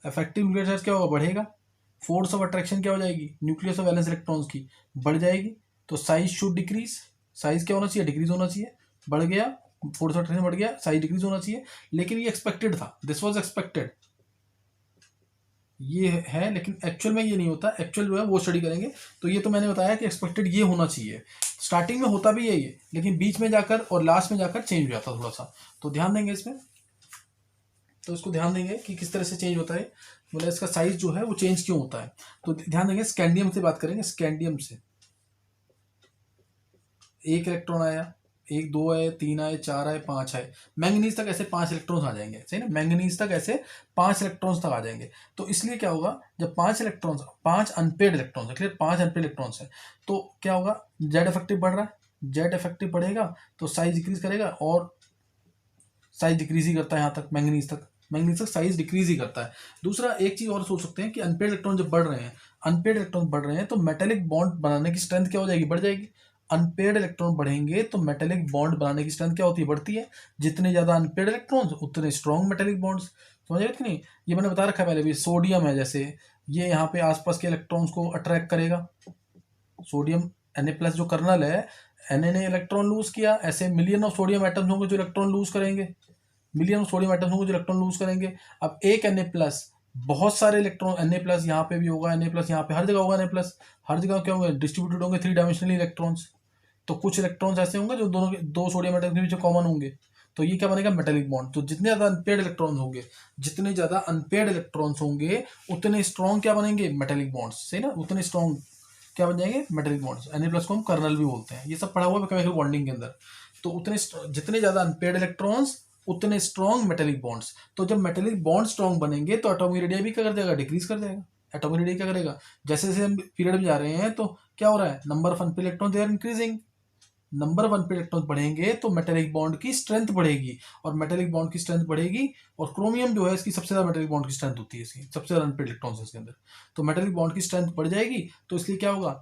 effective nuclear charge क्या होगा, बढ़ेगा। फोर्स ऑफ अट्रैक्शन क्या हो जाएगी, न्यूक्लियस ऑफ वैलेंस इलेक्ट्रॉन्स की बढ़ जाएगी। तो साइज शुड डिक्रीज, साइज क्या होना चाहिए, डिक्रीज होना चाहिए। बढ़ गया, फोर्स ऑफ अट्रैक्शन बढ़ गया, साइज डिक्रीज होना चाहिए। लेकिन ये एक्सपेक्टेड था, दिस वाज एक्सपेक्टेड, ये है, लेकिन एक्चुअल में ये नहीं होता। एक्चुअल जो है वो स्टडी करेंगे। तो ये तो मैंने बताया कि एक्सपेक्टेड ये होना चाहिए, स्टार्टिंग में होता भी यही है, लेकिन बीच में जाकर और लास्ट में जाकर चेंज हो जाता थोड़ा सा। तो ध्यान देंगे इसमें, तो इसको ध्यान देंगे कि किस तरह से चेंज होता है, मतलब इसका साइज जो है वो चेंज क्यों होता है। तो ध्यान देंगे, स्कैंडियम से बात करेंगे। स्कैंडियम से एक इलेक्ट्रॉन आया, 1 2 आए, 3 आए, 4 आए, 5 आए, मैंगनीज तक ऐसे 5 इलेक्ट्रॉन्स आ जाएंगे, सही ना। मैंगनीज तक ऐसे 5 इलेक्ट्रॉन्स तक आ जाएंगे। तो इसलिए क्या होगा, जब 5 इलेक्ट्रॉन्स, 5 अनपेड इलेक्ट्रॉन्स है, क्लियर, 5 अनपेड इलेक्ट्रॉन्स है, तो क्या होगा, जेड इफेक्टिव बढ़ रहा है, जेड इफेक्टिव बढ़ेगा तो साइज डिक्रीज करेगा, और साइज डिक्रीज ही करता है यहाँ तक, मैंगनीज तक साइज डिक्रीज ही करता है। दूसरा एक चीज और सोच सकते हैं कि अनपेड इलेक्ट्रॉन जब बढ़ रहे हैं, अनपेड इलेक्ट्रॉन बढ़ रहे हैं, तो मेटेलिक बॉन्ड बनाने की स्ट्रेंथ क्या हो जाएगी, बढ़ जाएगी। अनपेड इलेक्ट्रॉन बढ़ेंगे तो मेटेलिक बॉन्ड बनाने की स्ट्रेंथ क्या होती है, बढ़ती है। जितने ज्यादा अनपेड इलेक्ट्रॉन्स उतने स्ट्रॉन्ग मेटेलिक बॉन्ड्स। समझ गए कि नहीं। ये मैंने बता रखा है पहले भी, सोडियम है जैसे, ये यहाँ पे आसपास के इलेक्ट्रॉन्स को अट्रैक्ट करेगा। सोडियम Na+ जो कर्नल है, Na ने इलेक्ट्रॉन लूज किया, ऐसे मिलियन ऑफ सोडियम एटम्स होंगे जो इलेक्ट्रॉन लूज करेंगे, मिलियन ऑफ सोडियम एटम्स होंगे जो इलेक्ट्रॉन लूज करेंगे। अब एक Na+, बहुत सारे इलेक्ट्रॉन, Na+ यहाँ पे भी होगा, Na+ यहाँ पे, हर जगह होगा Na+, हर जगह क्या होंगे, डिस्ट्रीब्यूटेड होंगे 3 डायमेंशनली इलेक्ट्रॉन्स। तो कुछ इलेक्ट्रॉन्स ऐसे होंगे जो दोनों के, दो सोडियम एटम के बीच कॉमन होंगे, तो ये क्या बनेगा, मेटेलिक बॉन्ड। तो जितने ज्यादा अनपेयर्ड इलेक्ट्रॉन्स होंगे, जितने ज्यादा अनपेयर्ड इलेक्ट्रॉन्स होंगे, उतने स्ट्रॉन्ग क्या बनेंगे, मेटेलिक बॉन्ड्स, सही ना, उतने स्ट्रॉन्ग क्या बन जाएंगे, मेटेलिक बॉन्ड्स। Na+ को हम कर्नल भी बोलते हैं, ये सब पढ़ा हुआ है केमिकल बॉन्डिंग के अंदर। तो उतने जितने ज्यादा अनपेयर्ड इलेक्ट्रॉन्स, उतने स्ट्रॉन्ग मेटेलिक बॉन्ड्स। तो जब मेटेलिक बॉन्ड स्ट्रॉन्ग बनेंगे तो एटॉमिक रेडियस भी क्या कर देगा, डिक्रीज कर देगा। एटॉमिक रेडियस क्या करेगा, जैसे जैसे हम पीरियड में जा रहे हैं तो क्या हो रहा है, number of unpaired electron they are increasing. Number of unpaired electron बढ़ेंगे तो मेटेलिक बॉन्ड की स्ट्रेंथ बढ़ेगी, और मेटेलिक बॉन्ड की स्ट्रेंथ बढ़ेगी, और क्रोमियम जो है इसकी सबसे ज्यादा मेटेलिक बॉन्ड की स्ट्रेंथ होती है, इसकी सबसे ज्यादा अनपेयर्ड इलेक्ट्रॉन्स है इसके अंदर। तो मेटेलिक बॉन्ड की स्ट्रेंथ बढ़ जाएगी, तो इसलिए क्या होगा,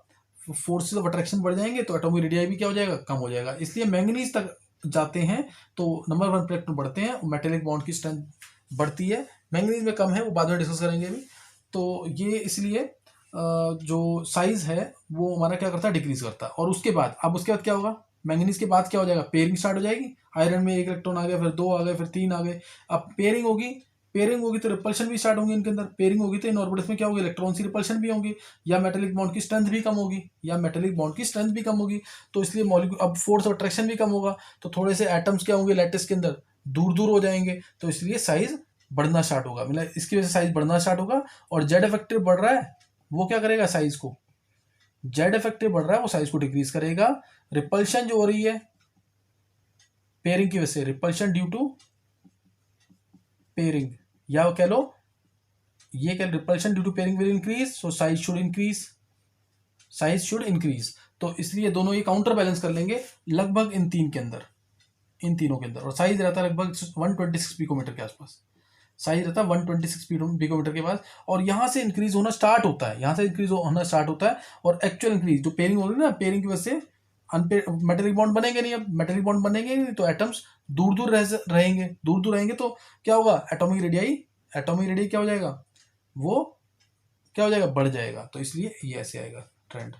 फोर्सेस ऑफ अट्रैक्शन बढ़ जाएंगे, तो एटॉमिक रेडियस भी क्या हो जाएगा, कम हो जाएगा। इसलिए मैंगनीज तक जाते हैं तो नंबर ऑफ अनपेयर्ड इलेक्ट्रॉन बढ़ते हैं, मेटेलिक बॉन्ड की स्ट्रेंथ बढ़ती है। मैंगनीज में कम है, वो बाद में डिस्कस करेंगे अभी। तो ये इसलिए जो साइज है वो हमारा क्या करता है, डिक्रीज करता है। और उसके बाद, अब उसके बाद क्या होगा, मैंगनीज के बाद क्या हो जाएगा, पेयरिंग स्टार्ट हो जाएगी। आयरन में 1 इलेक्ट्रॉन आ गया, फिर 2 आ गए, फिर 3 आ गए। अब पेयरिंग होगी, पेयरिंग होगी तो रिपल्शन भी स्टार्ट होंगे इनके अंदर। पेयरिंग होगी तो इन ऑर्बिटल्स में क्या होगी, इलेक्ट्रॉन की रिपल्शन भी होगी, या मेटेलिक बॉन्ड की स्ट्रेंथ भी कम होगी, या मेटेलिक बॉन्ड की स्ट्रेंथ भी कम होगी। तो इसलिए मॉलिक्यूल, अब फोर्स ऑफ अट्रैक्शन भी कम होगा, तो थोड़े से एटम्स क्या होंगे लैटिस के अंदर, दूर दूर हो जाएंगे, तो इसलिए साइज बढ़ना स्टार्ट होगा, मतलब इसकी वजह से साइज बढ़ना स्टार्ट होगा। और जेड इफेक्टिव बढ़ रहा है, वो क्या करेगा, साइज को, जेड इफेक्टिव बढ़ रहा है वो साइज को डिक्रीज करेगा। रिपल्शन जो हो रही है पेयरिंग की वजह से, रिपल्शन ड्यू टू पेयरिंग, या कह लो ये क्या, repulsion due to pairing will increase, so size should increase, size should increase. तो इसलिए दोनों ये काउंटर बैलेंस कर लेंगे लगभग इन तीन के अंदर, इन तीनों के अंदर। और साइज रहता है लगभग 126 पिकोमीटर के आसपास, साइज रहता है 126 पिकोमीटर के पास। और यहाँ से इंक्रीज होना स्टार्ट होता है, यहाँ से इंक्रीज होना स्टार्ट होता है। और एक्चुअल इंक्रीज जो पेयरिंग हो रही है ना, पेयरिंग की वजह से मेटेलिक बॉन्ड बनेंगे नहीं। अब मेटेलिक बॉन्ड बनेंगे नहीं तो एटम्स दूर दूर रहेंगे, दूर दूर रहेंगे तो क्या होगा, एटॉमिक रेडियस क्या हो जाएगा, वो क्या हो जाएगा, बढ़ जाएगा। तो इसलिए ये ऐसे आएगा ट्रेंड,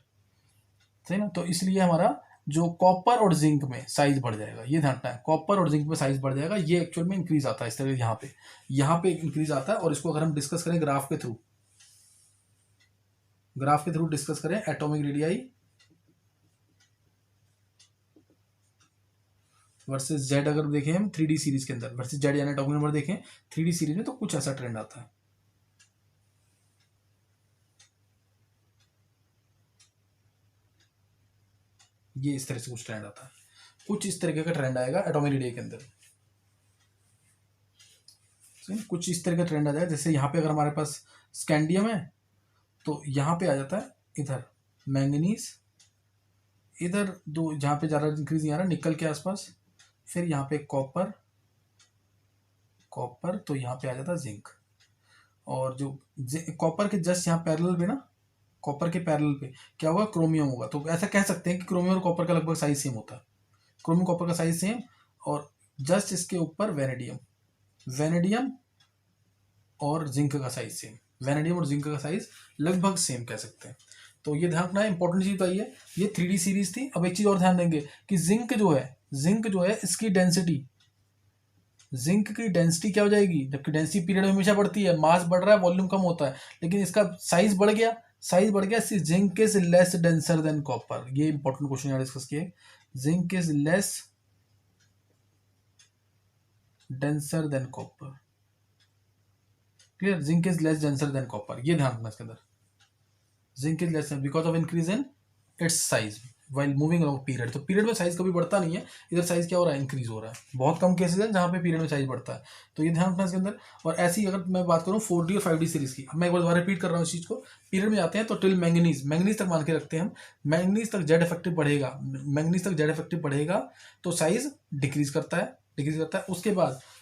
सही ना। तो इसलिए हमारा जो कॉपर और जिंक में साइज बढ़ जाएगा, ये ध्यान रखना है, कॉपर और जिंक में साइज बढ़ जाएगा। ये एक्चुअल में इंक्रीज आता है इस तरह, यहाँ पे इंक्रीज आता है। और इसको अगर हम डिस्कस करें ग्राफ के थ्रू डिस्कस करें, एटॉमिक रेडियस वर्सेस जेड अगर देखें हम 3D सीरीज के अंदर, वर्सेस जेड यानी एटॉमिक नंबर देखें 3D सीरीज में, तो कुछ ऐसा ट्रेंड आता है। ये इस तरह से कुछ ट्रेंड आता है, कुछ इस तरीके का ट्रेंड आएगा एटॉमिक रेडियस के अंदर, कुछ इस तरह का ट्रेंड आ जाएगा। जैसे यहाँ पे अगर हमारे पास स्कैंडियम है तो यहाँ पे आ जाता है इधर मैंगनीज, इधर दो जहाँ पे ज़्यादा इंक्रीज नहीं आ रहा निकल के आसपास, फिर यहाँ पे कॉपर, तो यहाँ पे आ जाता है जिंक। और जो कॉपर के जस्ट यहाँ पैरेलल पे ना, कॉपर के पैरेलल पे क्या होगा, क्रोमियम होगा। तो ऐसा कह सकते हैं कि क्रोमियम और कॉपर का लगभग साइज सेम होता है, क्रोमियम कॉपर का साइज सेम। और जस्ट इसके ऊपर वेनेडियम और जिंक का साइज सेम, वेनेडियम और जिंक का साइज लगभग सेम कह सकते हैं। तो ये ध्यान रखना है, इंपॉर्टेंट चीज बताइए। ये 3D सीरीज थी। अब एक चीज और ध्यान देंगे कि जिंक जो है इसकी जिंक की डेंसिटी क्या हो जाएगी, जबकि डेंसिटी पीरियड में हमेशा बढ़ती है, मास बढ़ रहा है, वॉल्यूम कम होता है, लेकिन इसका साइज बढ़ गया, zinc is less denser than copper. ये इंपॉर्टेंट क्वेश्चन यहाँ डिस्कस किए, zinc is less denser than copper, clear, zinc is less denser than copper, ये ध्यान रखना इसके अंदर। Zinc is less because of increase in its size while moving along period. तो पीरियड में साइज कभी बढ़ता नहीं है, इधर साइज क्या हो रहा है, इंक्रीज हो रहा है। बहुत कम केसेस हैं जहाँ पे पीरियड में साइज बढ़ता है, तो ये ध्यान रखना इसके अंदर। और ऐसी अगर मैं बात करूँ 4D और 5D सीरीज की, मैं एक बार दोबारा रिपीट कर रहा हूँ इस चीज को। पीरियड में जाते हैं तो टिल मैंगनीज तक मान के रखते हैं हम, मैंगनीज तक जेड इफेक्टिव बढ़ेगा, तो साइज डिक्रीज करता है।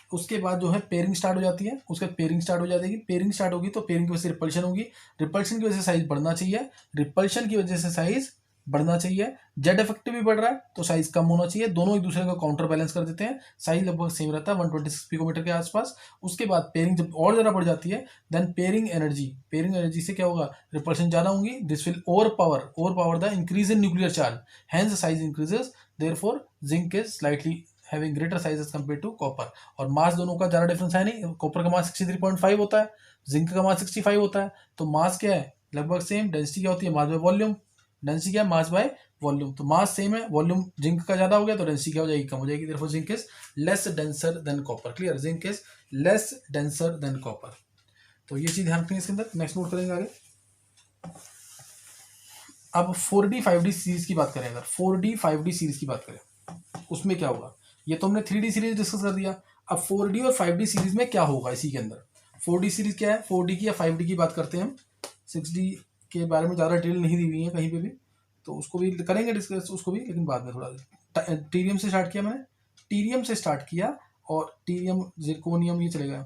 उसके बाद जो है पेयरिंग स्टार्ट हो जाती है, उसके बाद पेयरिंग स्टार्ट हो जाएगी, पेयरिंग स्टार्ट होगी तो पेयरिंग की वजह से रिपल्शन होगी, रिपल्शन की वजह से साइज बढ़ना चाहिए, रिपल्शन की वजह से साइज बढ़ना चाहिए, जेड इफेक्टिव भी बढ़ रहा है तो साइज कम होना चाहिए, दोनों एक दूसरे को काउंटर बैलेंस कर देते हैं, साइज लगभग सेम रहता है 126 पिकोमीटर के आसपास। उसके बाद पेयरिंग जब और ज़्यादा बढ़ जाती है, देन पेयरिंग एनर्जी से क्या होगा, रिपल्शन ज़्यादा होंगी, this will overpower the increase in nuclear charge, hence size increases, therefore zinc is slightly having greater size as compare to copper. और मास दोनों का ज़्यादा डिफरेंस है नहीं, कॉपर का मास 63.5 होता है, जिंक का मास 65 होता है, तो मास क्या है लगभग सेम, डेंसिटी क्या होती है मास बाय वॉल्यूम, डेंसिटी क्या है मास बाय वॉल्यूम, तो मास सेम है, वॉल्यूम जिंक का ज्यादा हो गया तो डेंसिटी क्या हो जाएगी, कम हो जाएगी, therefore zinc is less denser than copper. Clear, zinc is less denser than copper. तो ये चीज ध्यान रखेंगे इसके अंदर। नेक्स्ट नोट करेंगे आगे। अब 4D 5D सीरीज की बात करें, अगर 4D 5D सीरीज की बात करें उसमें क्या होगा, ये तो हमने 3D सीरीज डिस्कस कर दिया, अब 4D और 5D सीरीज में क्या होगा इसी के अंदर। 4D सीरीज क्या है, 4D की या 5D की बात करते हैं हम, 6D के बारे में ज़्यादा डिटेल नहीं दी हुई है कहीं पे भी, तो उसको भी करेंगे डिस्कस उसको भी, लेकिन बाद में थोड़ा। टीरियम से स्टार्ट किया मैंने, टीरियम से स्टार्ट किया, और टीरियम जिरकोनियम ये चलेगा,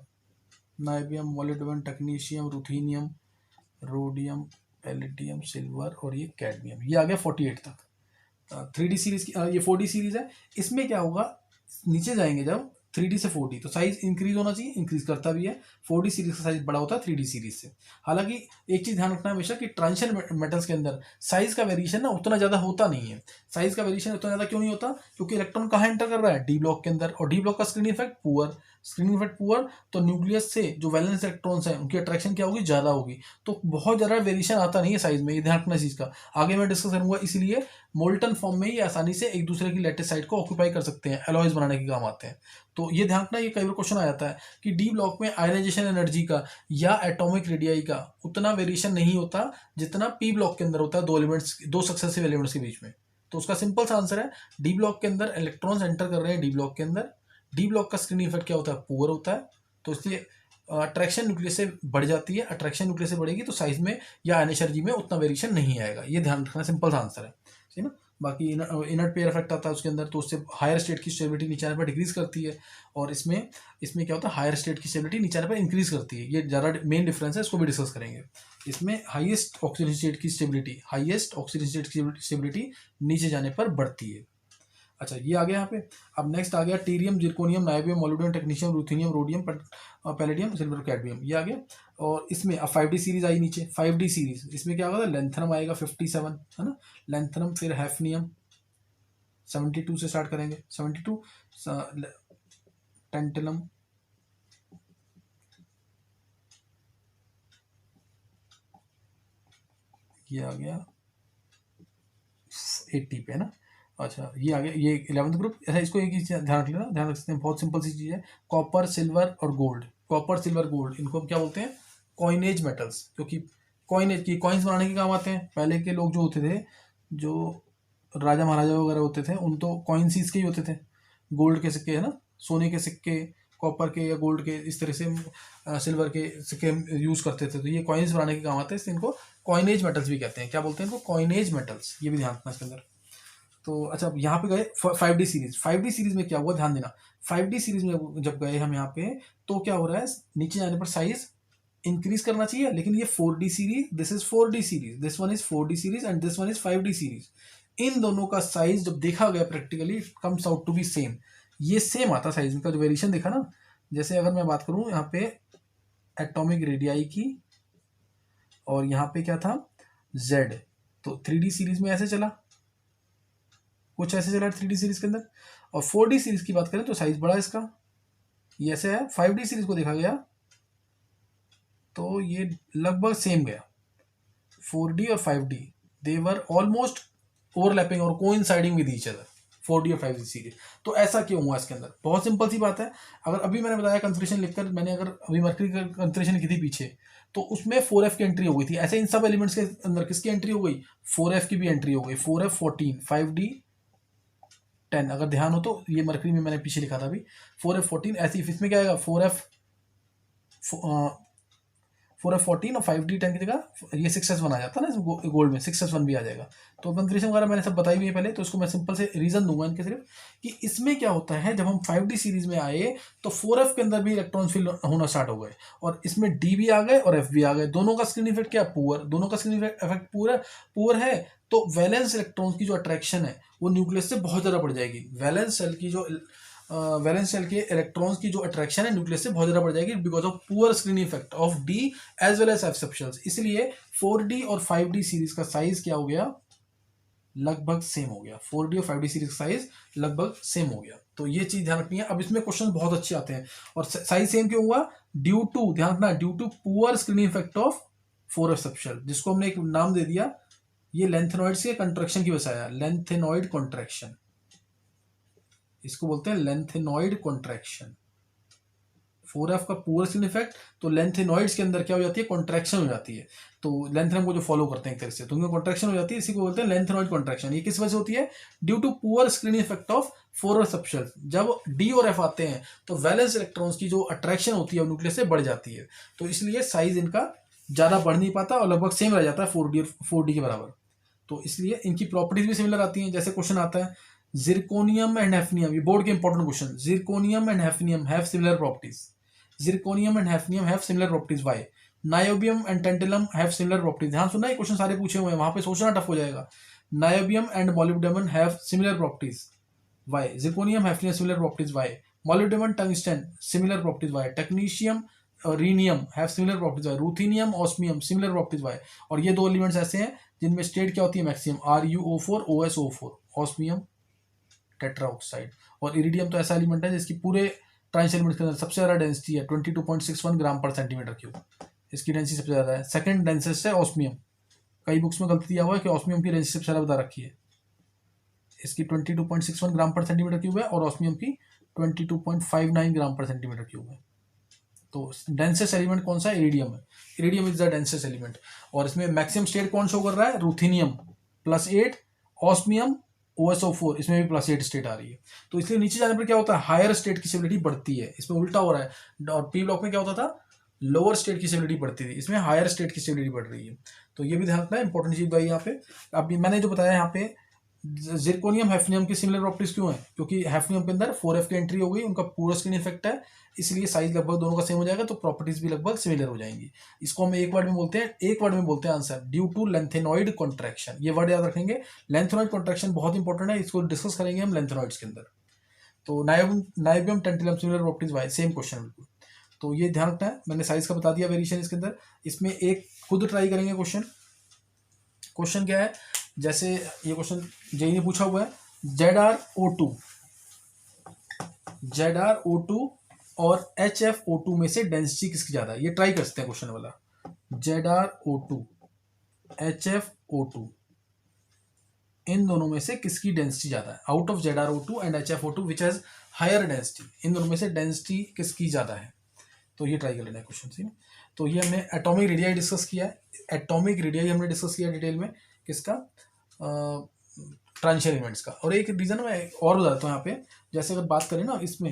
niobium molybdenum technetium ruthenium rhodium palladium silver और ये कैडमियम, ये आ गया 48 तक। 3D सीरीज की ये 4D सीरीज है। इसमें क्या होगा, नीचे जाएंगे जब 3D से 4D तो साइज इंक्रीज होना चाहिए, इंक्रीज करता भी है, 4D सीरीज का साइज बड़ा होता है 3D सीरीज से। हालांकि एक चीज ध्यान रखना हमेशा कि ट्रांजिशन मेटल्स के अंदर साइज का वेरिएशन ना उतना ज्यादा होता नहीं है। साइज का वेरिएशन उतना ज्यादा क्यों नहीं होता, क्योंकि इलेक्ट्रॉन कहाँ एंटर कर रहा है, डी ब्लॉक के अंदर, और डी ब्लॉक का स्क्रीनिंग इफेक्ट पुअर, तो न्यूक्लियस से जो वैलेंस इलेक्ट्रॉन्स हैं उनकी अट्रैक्शन क्या होगी, ज्यादा होगी, तो बहुत ज्यादा वेरिएशन आता नहीं है साइज में, ये ध्यान रखना चीज का। आगे मैं डिस्कस करूंगा, इसलिए मोल्टन फॉर्म में ही आसानी से एक दूसरे की लेटेस्ट साइड को ऑक्यूपाई कर सकते हैं, एलॉयज बनाने के काम आते हैं। तो ये ध्यान रखना, ये कई बार क्वेश्चन आ जाता है कि डी ब्लॉक में आयनाइजेशन एनर्जी का या एटॉमिक रेडियाई का उतना वेरिएशन नहीं होता जितना पी ब्लॉक के अंदर होता है, दो सक्सेसिव एलिमेंट्स के बीच में। तो उसका सिंपल सा आंसर है, डी ब्लॉक के अंदर इलेक्ट्रॉन्स एंटर कर रहे हैं, डी ब्लॉक के अंदर, डी ब्लॉक का स्क्रीनिंग इफेक्ट क्या होता है, पुअर होता है, तो इसलिए अट्रैक्शन न्यूक्लियस से बढ़ जाती है, अट्रैक्शन न्यूक्लियस से बढ़ेगी तो साइज में या एनर्जी में उतना वेरिएशन नहीं आएगा, ये ध्यान रखना, सिंपल सा आंसर है, ठीक है ना। बाकी इनर्ट पेयर इफेक्ट आता है उसके अंदर, तो उससे हायर स्टेट की स्टेबिलिटी नीचे आने पर डिक्रीज करती है, और इसमें क्या होता है, हायर स्टेट की स्टेबिलिटी नीचे आने पर इंक्रीज करती है, ये ज़्यादा मेन डिफरेंस है, इसको भी डिस्कस करेंगे। इसमें हाईएस्ट ऑक्सीजन स्टेट की स्टेबिलिटी नीचे जाने पर बढ़ती है। अच्छा, ये आ गया यहाँ पे। अब नेक्स्ट आ गया yttrium zirconium niobium molybdenum technetium ruthenium rhodium palladium silver cadmium, ये आ गया। और इसमें अब 5D सीरीज आई नीचे, 5D सीरीज, इसमें क्या होगा, लेंथनम आएगा 57, है ना, लेंथनम, फिर हैफनियम 72 से स्टार्ट करेंगे, 72 टेंटलम, ये आ गया 80 पे, है ना। अच्छा, ये आ गया, ये 11th ग्रुप। अच्छा, इसको एक चीज ध्यान रख लेना, ध्यान रख सकते हैं, बहुत सिंपल सी चीज़ है, कॉपर सिल्वर और गोल्ड, कॉपर सिल्वर गोल्ड, इनको हम क्या बोलते हैं, कॉइनेज मेटल्स, क्योंकि कॉइनेज की कॉइन्स बनाने के काम आते हैं। पहले के लोग जो होते थे, जो राजा महाराजा वगैरह होते थे, उन तो कॉइन्स इसके ही होते थे, गोल्ड के सिक्के, है ना, सोने के सिक्के, कॉपर के या गोल्ड के, इस तरह से सिल्वर के सिक्के यूज़ करते थे, तो ये कॉइन्स बनाने के काम आते हैं, इनको कॉइनेज मेटल्स भी कहते हैं। क्या बोलते हैं इनको, कॉइनेज मेटल्स, ये भी ध्यान रखना इसके अंदर। तो अच्छा, यहाँ पे गए 5D सीरीज, 5D सीरीज में क्या हुआ, ध्यान देना, 5D सीरीज में जब गए हम यहाँ पे, तो क्या हो रहा है, नीचे जाने पर साइज इंक्रीज करना चाहिए, लेकिन ये 4D series, this is 4D series, this one is 4D series and this one is 5D series, इन दोनों का साइज जब देखा गया practically comes out to be same, ये सेम आता साइज, इनका जो वेरिएशन देखा ना, जैसे अगर मैं बात करूं यहाँ पे एटॉमिक रेडियाई की, और यहाँ पे क्या था Z, तो 3D सीरीज में ऐसे चला, कुछ ऐसे चला 3D सीरीज के अंदर। और 4D सीरीज की बात करें तो साइज बड़ा इसका, ये ऐसे है। 5D सीरीज को देखा गया तो ये लगभग सेम गया, 4D और 5D they were almost overlapping और coinciding with each other, 4D और 5D सीरीज। तो ऐसा क्यों हुआ इसके अंदर, बहुत सिंपल सी बात है। अगर अभी मैंने बताया कंसंट्रेशन लिखकर, मैंने अगर अभी मर्करी की कंसंट्रेशन लिखी थी पीछे, तो उसमें 4F की एंट्री हो गई थी, ऐसे इन सब एलिमेंट्स के अंदर किसकी एंट्री हो गई, 4F की भी एंट्री हो गई, 4F 14, 5D 10, अगर ध्यान हो तो ये मर्करी में मैंने पीछे लिखा था अभी, 4F 14, ऐसे इसमें क्या आएगा, 4F14 और 5D10 की जगह ये 6S1 आ जाता है ना, इसमें गोल्ड में 6S1 भी आ जाएगा। तो कंक्रीशन वगैरह मैंने सब बताई हुई है पहले, तो इसको मैं सिंपल से रीजन दूंगा इनके सिर्फ कि इसमें क्या होता है, जब हम 5D सीरीज में आए तो 4F के अंदर भी इलेक्ट्रॉन फिल होना स्टार्ट हो गए और इसमें D भी आ गए और F भी आ गए। दोनों का स्क्रीन इफेक्ट क्या, पुअर, दोनों का स्क्रीन इफेक्ट पुअर है। तो वैलेंस इलेक्ट्रॉन्स की जो अट्रैक्शन है वो न्यूक्लियस से बहुत ज़्यादा बढ़ जाएगी। वैलेंस शेल के इलेक्ट्रॉन्स की जो अट्रैक्शन है न्यूक्लियस से बहुत ज़्यादा बढ़ जाएगी because of poor screen effect of d as well as f subshells. इसलिए 4D और 5D सीरीज का साइज क्या हो गया, लगभग सेम हो गया। 4D और 5D सीरीज का साइज लगभग सेम हो गया। तो ये चीज ध्यान रखनी है। अब इसमें क्वेश्चन बहुत अच्छे आते हैं। और साइज सेम क्यों हुआ, ड्यू टू, ध्यान रखना, due to poor screen effect of 4F subshell, जिसको हमने एक नाम दे दिया, ये लेंथेनॉइड्स के कंट्रैक्शन की वजह से आया, लेंथेनॉइड कॉन्ट्रैक्शन, इसको बोलते हैं लेंथेनॉइड कॉन्ट्रैक्शन। 4F का पुअर स्क्रीन इफेक्ट, तो लेंथेनॉइड्स के अंदर क्या हो जाती है, कॉन्ट्रैक्शन हो जाती है। तो लेंथेनम को जो फॉलो करते हैं एक तरह से, तो उनमें कॉन्ट्रैक्शन हो जाती है, इसी को बोलते हैं लेंथेनॉइड कॉन्ट्रैक्शन। ये किस वजह से होती है, due to poor screen effect of 4F subshells. जब D और F आते हैं तो वैलेंस इलेक्ट्रॉन्स की जो अट्रैक्शन होती है न्यूक्लियस से बढ़ जाती है, तो इसलिए साइज इनका ज़्यादा बढ़ नहीं पाता और लगभग सेम रह जाता है 4D के बराबर। तो इसलिए इनकी प्रॉपर्टीज भी सिमिलर आती हैं। जैसे क्वेश्चन आता है जिरकोनियम एंड हैफनियम, ये बोर्ड के important question, zirconium and hafnium have similar properties, zirconium and hafnium have similar properties, why? Niobium and tantalum have similar properties. ध्यान सुनना, ये क्वेश्चन सारे पूछे हुए हैं, वहां पे सोचना टफ हो जाएगा। Niobium and molybdenum have similar properties, why? Zirconium hafnium similar properties, why? Molybdenum tungsten similar properties, why? Technetium rhenium have similar properties, why? Ruthenium osmium similar properties, why? और ये दो एलिमेंट्स ऐसे हैं जिनमें स्टेट क्या होती है, maximum, RuO4 OSO4, osmium tetroxide. और इरिडियम तो ऐसा एलिमेंट है जिसकी पूरे ट्रांस एलिमेंट के अंदर सबसे ज़्यादा डेंसिटी है, 22.61 ग्राम पर सेंटीमीटर क्यूब, इसकी डेंसिटी सबसे ज़्यादा है। सेकंड डेंसेस्ट है ऑस्मियम, कई बुक्स में गलती दिया हुआ है कि ऑस्मियम की डेंसिटी सबसे ज़्यादा बता रखी है, इसकी 22.61 ग्राम पर सेंटीमीटर क्यूब है और ऑस्मियम की 22.59 ग्राम पर सेंटीमीटर क्यूब है। तो डेंसेस्ट एलिमेंट कौन सा है, इरिडियम है, iridium is the densest element. और इसमें मैक्सिमम स्टेट कौन शो कर रहा है, रूथीनियम +8, ऑस्मियम OSO4 इसमें भी +8 स्टेट आ रही है। तो इसलिए नीचे जाने पर क्या होता है, हायर स्टेट की स्टेबिलिटी बढ़ती है, इसमें उल्टा हो रहा है। और पी ब्लॉक में क्या होता था, लोअर स्टेट की स्टेबिलिटी बढ़ती थी, इसमें हायर स्टेट की स्टेबिलिटी बढ़ रही है। तो ये भी ध्यान रखना है, इंपॉर्टेंट चीज भाई यहाँ पे। अभी मैंने जो बताया यहाँ पे जिरकोनियम हैफनियम की सिमिलर प्रॉपर्टीज क्यों है, क्योंकि हैफनियम के अंदर 4F की एंट्री हो गई, उनका पूरा स्क्रीन इफेक्ट है, इसलिए साइज लगभग दोनों का सेम हो जाएगा, तो प्रॉपर्टीज भी लगभग सिमिलर हो जाएंगी। इसको हम एक वर्ड में बोलते हैं answer, due to lanthanoid contraction. ये वर्ड याद रखेंगे, लेंथेनॉइड कॉन्ट्रैक्शन बहुत इंपॉर्टेंट है, इसको डिस्कस करेंगे हम लेंथेनॉइड्स के अंदर। तो niobium tantalum similar properties, why? Same question बिल्कुल। तो ये ध्यान रखना है, मैंने साइज का बता दिया वेरिएशन इसके अंदर। इसमें एक खुद ट्राई करेंगे क्वेश्चन क्या है, जैसे ये क्वेश्चन जेई ने पूछा हुआ है, ZrO2 और HFO2 में से डेंसिटी किसकी ज्यादा है, ये ट्राई कर सकते हैं क्वेश्चन वाला। ZrO2 HFO2 इन दोनों में से किसकी डेंसिटी ज्यादा है, out of ZrO2 and HFO2 which has higher density, इन दोनों में से डेंसिटी किसकी ज्यादा है। तो ये ट्राई कर लेना है क्वेश्चन से। तो ये हमने एटॉमिक रेडियाई डिस्कस किया है, एटॉमिक रेडियाई हमने डिस्कस किया डिटेल में, किसका, ट्रांजिशन एलिमेंट्स का। और एक रीजन मैं और बता देता हूँ यहाँ पे, जैसे अगर बात करें ना इसमें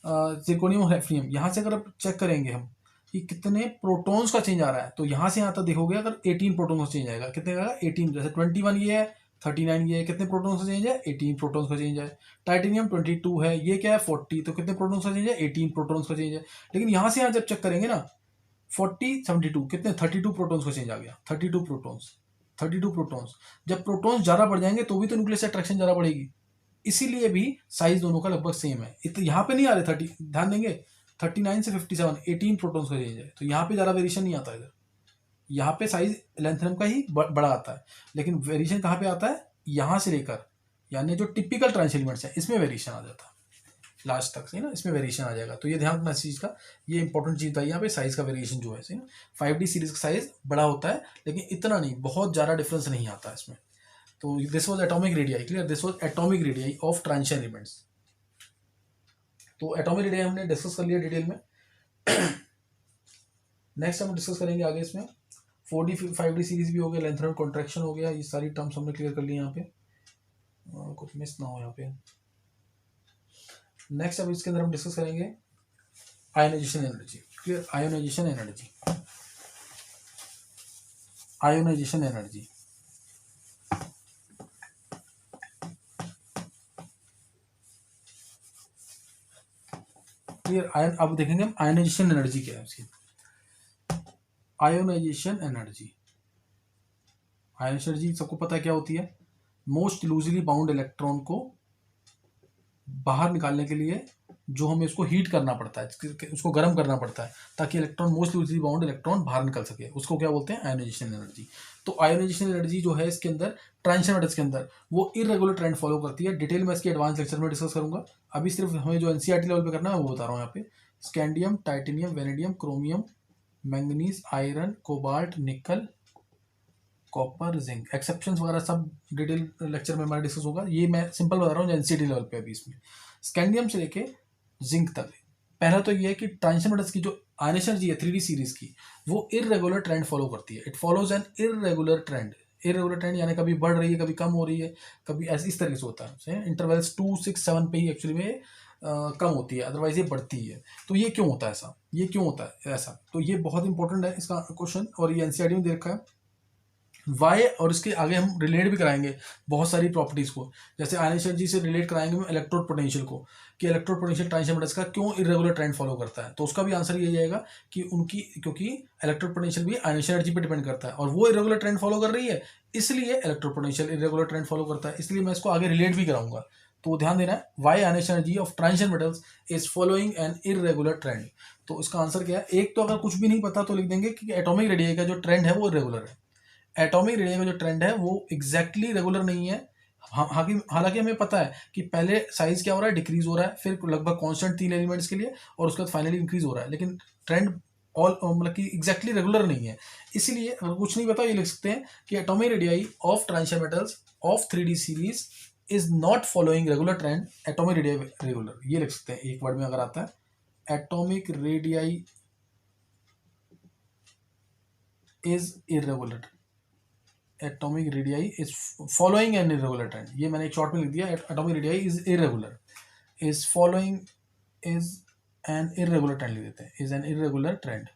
जिरकोनियम और हैफनियम, यहाँ से अगर आप चेक करेंगे हम कि कितने प्रोटॉन्स का चेंज आ रहा है, तो यहाँ से यहाँ तक देखोगे अगर 18 प्रोटॉन्स का चेंज आएगा, कितने आएगा 18, जैसे 21 ये है, 39 ये है, कितने प्रोटॉन्स का चेंज है 18 प्रोटॉन्स का चेंज है। टाइटेनियम 22 है, ये क्या है 40, तो कितने प्रोटॉन्स का चेंज है 18 प्रोटॉन्स का चेंज है। लेकिन यहाँ से यहाँ जब चेक करेंगे ना 40 72 कितने 32 प्रोटॉन्स का चेंज आ गया, 32 प्रोटॉन्स। जब प्रोटॉन्स ज़्यादा बढ़ जाएंगे तो भी तो न्यूक्लियस अट्रैक्शन ज़्यादा बढ़ेगी, इसीलिए भी साइज दोनों का लगभग सेम है। यहाँ पे नहीं आ रहे 30, ध्यान देंगे 39 से 57 18 प्रोटॉन्स का चेंज है, तो यहाँ पे ज़्यादा वेरिएशन नहीं आता इधर, यहाँ पे साइज लेंथेनम का ही बड़ा आता है। लेकिन वेरिएशन कहाँ पे आता है, यहाँ से लेकर, यानी जो टिपिकल ट्रांस एलिमेंट्स है इसमें वेरिएशन आ जाता है लास्ट तक, सही ना, इसमें वेरिएशन आ जाएगा। तो ये ध्यान रखना इस चीज़ का, ये इंपॉर्टेंट चीज़ था यहाँ पे, साइज का वेरिएशन जो है, सही ना। 5D सीरीज का साइज बड़ा होता है लेकिन इतना नहीं, बहुत ज़्यादा डिफरेंस नहीं आता इसमें। तो this was atomic radii, clear, this was atomic radii of transition elements. तो एटॉमिक रेडियाई हमने डिस्कस कर लिया डिटेल में। नेक्स्ट हम डिस्कस करेंगे आगे इसमें 4D 5D सीरीज भी हो गया, लेंथेनॉइड कॉन्ट्रैक्शन हो गया, ये सारी टर्म्स हमने क्लियर कर ली यहाँ पे, कुछ मिस ना हो यहाँ पे। नेक्स्ट अब इसके अंदर हम डिस्कस करेंगे ionisation energy, clear, ionisation energy. Ionisation energy. Clear. Ion, अब देखेंगे हम आयोनाइजेशन एनर्जी क्या है उसकी। आयोनाइजेशन एनर्जी, आयोनाइजेशन एनर्जी सबको पता है क्या होती है। मोस्ट लूजली बाउंड इलेक्ट्रॉन को बाहर निकालने के लिए जो हमें उसको हीट करना पड़ता है, उसको गर्म करना पड़ता है ताकि electron, most loosely bound electron बाहर निकल सके, उसको क्या बोलते हैं, आयोनाइजेशन एनर्जी। तो आयोनाइजेशन एनर्जी जो है इसके अंदर, ट्रांजिशन मेटल्स के अंदर, वो इरेगुलर ट्रेंड फॉलो करती है। डिटेल में इसके एडवांस लेक्चर में डिस्कस करूंगा। अभी सिर्फ हमें जो एनसीईआरटी लेवल पे करना है वो बता रहा हूँ यहाँ पे। Scandium, titanium, vanadium, chromium, manganese, iron, cobalt, nickel, copper, zinc, exceptions वगैरह सब डिटेल लेक्चर में हमारा डिस्कस होगा। ये मैं सिंपल बता रहा हूँ जो एनसीईआरटी लेवल पे अभी इसमें। स्कैंडियम से लेके जिंक तक, पहला तो ये है कि ट्रांजिशन मेटल्स की जो आयोनाइजेशन एनर्जी है 3D सीरीज की, वो इरेगुलर ट्रेंड फॉलो करती है। It follows an irregular trend. Irregular trend यानी कभी बढ़ रही है, कभी कम हो रही है, कभी ऐसे इस तरीके से होता है। इंटरवल्स 2, 6, 7 पे ही एक्चुअली में कम होती है, अदरवाइज ये बढ़ती है। तो ये क्यों होता है ऐसा, ये क्यों होता है ऐसा, तो ये बहुत इंपॉर्टेंट है इसका क्वेश्चन, और ये एनसीईआरटी में दे रखा है। वाई, और इसके आगे हम रिलेट भी कराएंगे बहुत सारी प्रॉपर्टीज को, जैसे आयोनाइजेशन एनर्जी से रिलेट कराएंगे हम इलेक्ट्रोड पोटेंशियल को, कि इलेक्ट्रोड पोटेंशियल ट्रांजिशन मेटल्स का क्यों इरेगुलर ट्रेंड फॉलो करता है। तो उसका भी आंसर ये जाएगा कि उनकी, क्योंकि इलेक्ट्रोड पोटेंशियल भी आयोनाइजेशन एनर्जी पे डिपेंड करता है और वो इरेगुलर ट्रेंड फॉलो कर रही है, इसलिए electrode potential irregular trend follow करता है। इसलिए मैं इसको आगे रिलेट भी कराऊंगा, तो ध्यान देना है। Why ionisation energy of transition metals is following an irregular trend. तो इसका आंसर क्या है, एक तो अगर कुछ भी नहीं पता तो लिख देंगे कि एटॉमिक रेडियस का जो ट्रेंड है वो इरेगुलर है। एटॉमिक रेडियस का जो ट्रेंड है वो एग्जैक्टली रेगुलर नहीं है। हालांकि हमें पता है कि पहले साइज क्या हो रहा है, डिक्रीज हो रहा है, फिर लगभग कांस्टेंट 3 एलिमेंट्स के लिए, और उसके बाद फाइनली इंक्रीज हो रहा है, लेकिन ट्रेंड ऑल मतलब कि एग्जैक्टली रेगुलर नहीं है। इसीलिए अगर कुछ नहीं पता ये लिख सकते हैं कि atomic radii of transition metals of 3D series is not following regular trend, atomic radii regular, ये लिख सकते हैं एक वर्ड में अगर आता है। Atomic radii is irregular, atomic radii is following an irregular trend, ये मैंने एक शॉर्ट में लिख दिया। Atomic radii is irregular, is following, is an irregular trend लिख देते हैं, इज एन इरेगुलर ट्रेंड।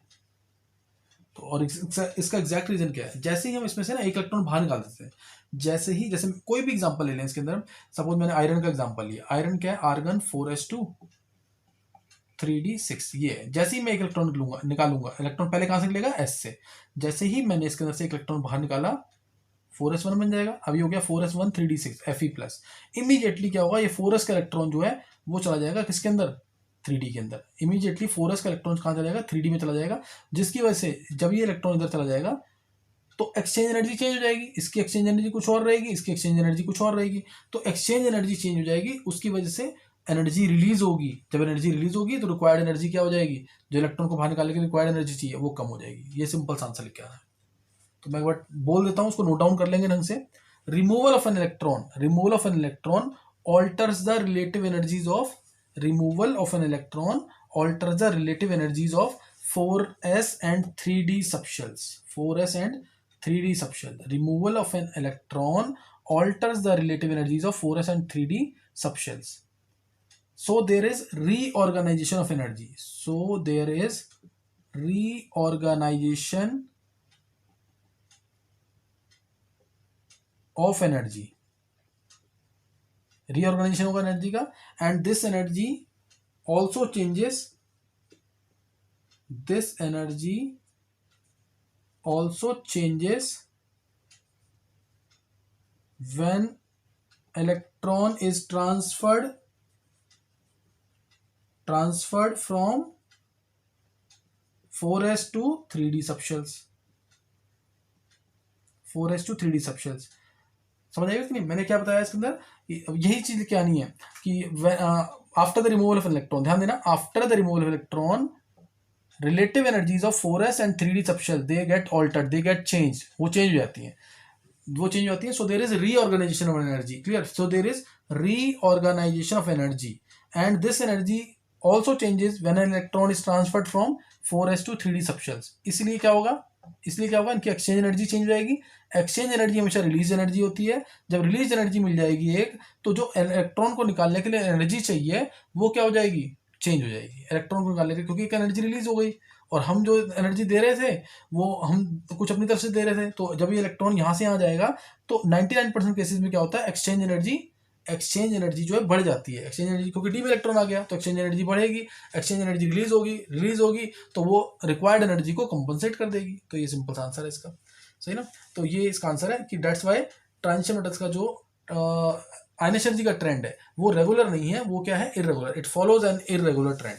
तो और इसका एग्जैक्ट रीजन क्या है, जैसे ही हम इसमें से ना एक इलेक्ट्रॉन बाहर निकाल देते हैं, जैसे कोई भी एग्जांपल ले लें इसके अंदर, सपोज मैंने आयरन का एग्जांपल लिया, आयरन क्या है, आर्गन 4s2 3d6, ये है। जैसे ही मैं एक इलेक्ट्रॉन निकालूंगा, इलेक्ट्रॉन पहले कहां से निकलेगा, s से, जैसे ही मैंने इसके अंदर से एक इलेक्ट्रॉन बाहर निकाला 4s1 बन जाएगा। अभी हो गया 4s1 3d6 Fe+। इमीडिएटली क्या होगा, ये 4s का इलेक्ट्रॉन जो है वो चला जाएगा किसके अंदर, 3D के अंदर। इमीडिएटली 4s का इलेक्ट्रॉन कहाँ चला जाएगा, 3D में चला जाएगा, जिसकी वजह से जब ये इलेक्ट्रॉन इधर चला जाएगा तो एक्सचेंज एनर्जी चेंज हो जाएगी। इसकी एक्सचेंज एनर्जी कुछ और रहेगी, इसकी एक्सचेंज एनर्जी कुछ और रहेगी। तो एक्सचेंज एनर्जी चेंज हो जाएगी, उसकी वजह से एनर्जी रिलीज होगी। जब एनर्जी रिलीज होगी तो रिक्वायर्ड एनर्जी क्या हो जाएगी, जो इलेक्ट्रॉन को बाहर निकालने के लिए रिक्वायर्ड एनर्जी चाहिए वो कम हो जाएगी। ये सिंपल सा आंसर लिख के आ रहा है। तो मैं एक बार बोल देता हूं, उसको नोट डाउन कर लेंगे ढंग से। Removal of an electron alters the relative energies of, removal of an electron alters the relative energies of 4s and 3d subshells, 4s and 3d subshell. Removal of an electron alters the relative energies of 4s and 3d subshells. So there is reorganization of energy. So there is reorganization of energy. Reorganization होगा एनर्जी का, and this energy also changes. This energy also changes when electron is transferred from 4s to 3d subshells, 4s to 3d subshells। समझ आएगा कि नहीं, मैंने क्या बताया इसके अंदर, यही चीज क्या नहीं है कि after the removal of electron, ध्यान देना, after the removal of electron relative energies of 4s and 3d subshell they get altered, they get changed, वो चेंज हो जाती हैं, वो चेंज होती है। So there is reorganisation of energy, clear. So there is reorganisation of energy and this energy also changes when an electron is transferred from 4s to 3d subshells। इसलिए क्या होगा, इनकी एक्सचेंज एनर्जी चेंज हो जाएगी। एक्सचेंज एनर्जी हमेशा रिलीज एनर्जी होती है। जब रिलीज एनर्जी मिल जाएगी एक, तो जो इलेक्ट्रॉन को निकालने के लिए एनर्जी चाहिए वो क्या हो जाएगी, चेंज हो जाएगी इलेक्ट्रॉन को निकालने के, क्योंकि एक एनर्जी रिलीज हो गई और हम जो एनर्जी दे रहे थे वो हम कुछ अपनी तरफ से दे रहे थे। तो जब ये इलेक्ट्रॉन यहाँ से यहाँ जाएगा तो 99% केसेस में क्या होता है, एक्सचेंज एनर्जी जो है बढ़ जाती है। एक्सचेंज एनर्जी, क्योंकि डी में इलेक्ट्रॉन आ गया तो एक्सचेंज एनर्जी बढ़ेगी, एक्सचेंज एनर्जी रिलीज होगी तो वो रिक्वायर्ड एनर्जी को कंपनसेट कर देगी। तो ये सिंपल सा आंसर है इसका, सही ना। तो ये इसका आंसर है कि डेट्स वाई ट्रांजिशन मेटल्स का जो आयनिक एनर्जी का ट्रेंड है वो रेगुलर नहीं है, वो क्या है, irregular. It follows an irregular trend.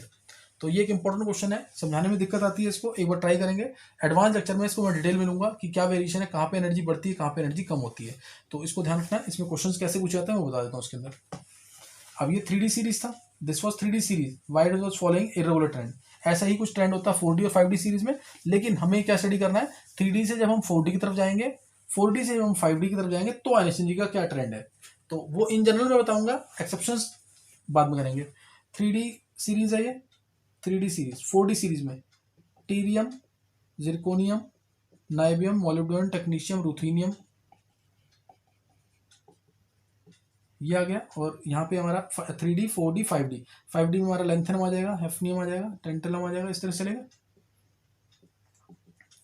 तो ये एक इंपॉर्टेंट क्वेश्चन है, समझाने में दिक्कत आती है, इसको एक बार ट्राई करेंगे। एडवांस लेक्चर में इसको मैं डिटेल में लूंगा कि क्या वेरिएशन है, कहाँ पे एनर्जी बढ़ती है, कहाँ पे एनर्जी कम होती है। तो इसको ध्यान रखना है। इसमें क्वेश्चंस कैसे पूछे जाते हैं वो बता देता हूँ उसके अंदर। अब ये 3D सीरीज था, this was 3D series, why it was following irregular trend. ऐसा ही कुछ ट्रेंड होता है 4D और 5D सीरीज में, लेकिन हमें क्या स्टडी करना है, 3D से जब हम 4D की तरफ जाएंगे, 4D से जब हम 5D की तरफ जाएंगे तो आयनिक एनर्जी का क्या ट्रेंड है। तो वो इन जनरल में बताऊंगा, एक्सेप्शंस बाद में करेंगे। 3D सीरीज है ये, 3D सीरीज। 4D सीरीज में टीरियम, zirconium, niobium, molybdenum, technetium, ruthenium, ये आ गया। और यहाँ पे हमारा 3D 4D 5D। 5D में हमारा लेंथेनम आ जाएगा, हेफनियम आ जाएगा, टेंटलम आ जाएगा, इस तरह से चलेगा,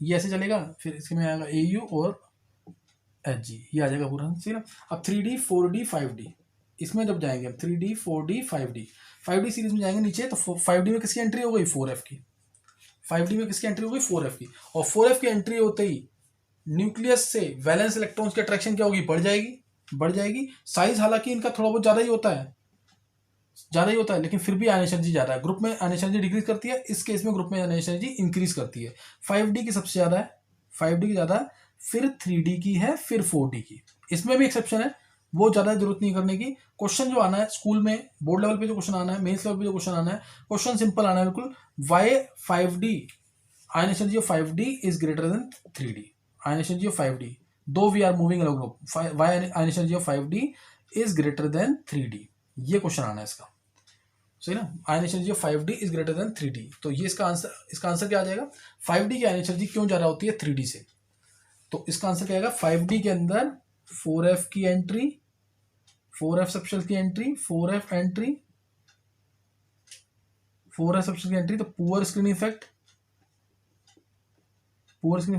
ये ऐसे चलेगा। फिर इसके में आएगा AU और HG, ये आ जाएगा पूरा, ठीक है। अब 3D 4D 5D, इसमें जब जाएंगे अब 3D 4D 5D, 5D series में जाएंगे नीचे तो 5D में किसकी एंट्री हो गई, 4F की। 5D में किसकी एंट्री हो गई, 4F की। और 4F की एंट्री होते ही न्यूक्लियस से वैलेंस इलेक्ट्रॉन्स की अट्रैक्शन क्या होगी, बढ़ जाएगी। साइज हालांकि इनका थोड़ा बहुत ज़्यादा ही होता है, लेकिन फिर भी आयनिक एनर्जी ज़्यादा है। ग्रुप में आयनिक एनर्जी डिक्रीज करती है, इस केस में ग्रुप में आयनिक एनर्जी इंक्रीज करती है। 5D की सबसे ज़्यादा है, 5D की ज़्यादा, फिर 3D की है, फिर 4D की। इसमें भी एक्सेप्शन है, वो ज़्यादा जरूरत नहीं करने की। क्वेश्चन जो आना है स्कूल में, बोर्ड लेवल पे जो क्वेश्चन आना है, मेंस लेवल पे जो क्वेश्चन आना है, क्वेश्चन सिंपल आना है बिल्कुल। Why 5D ionic energy of 5D is greater than 3D। Ionic energy of 5D, though we are moving along group, why ionic energy of 5D is greater than 3D। ये क्वेश्चन आना है इसका, सही ना। Ionic energy of 5D is greater than 3D। तो ये इसका आंसर क्या आ जाएगा, 5D की आयनिक एनर्जी क्यों ज़्यादा होती है 3D से। तो इसका आंसर क्या आएगा, 5D के अंदर 4F की एंट्री, 4F सबशेल की entry, 4F entry, 4F subshell की एंट्री, तो poor screen effect,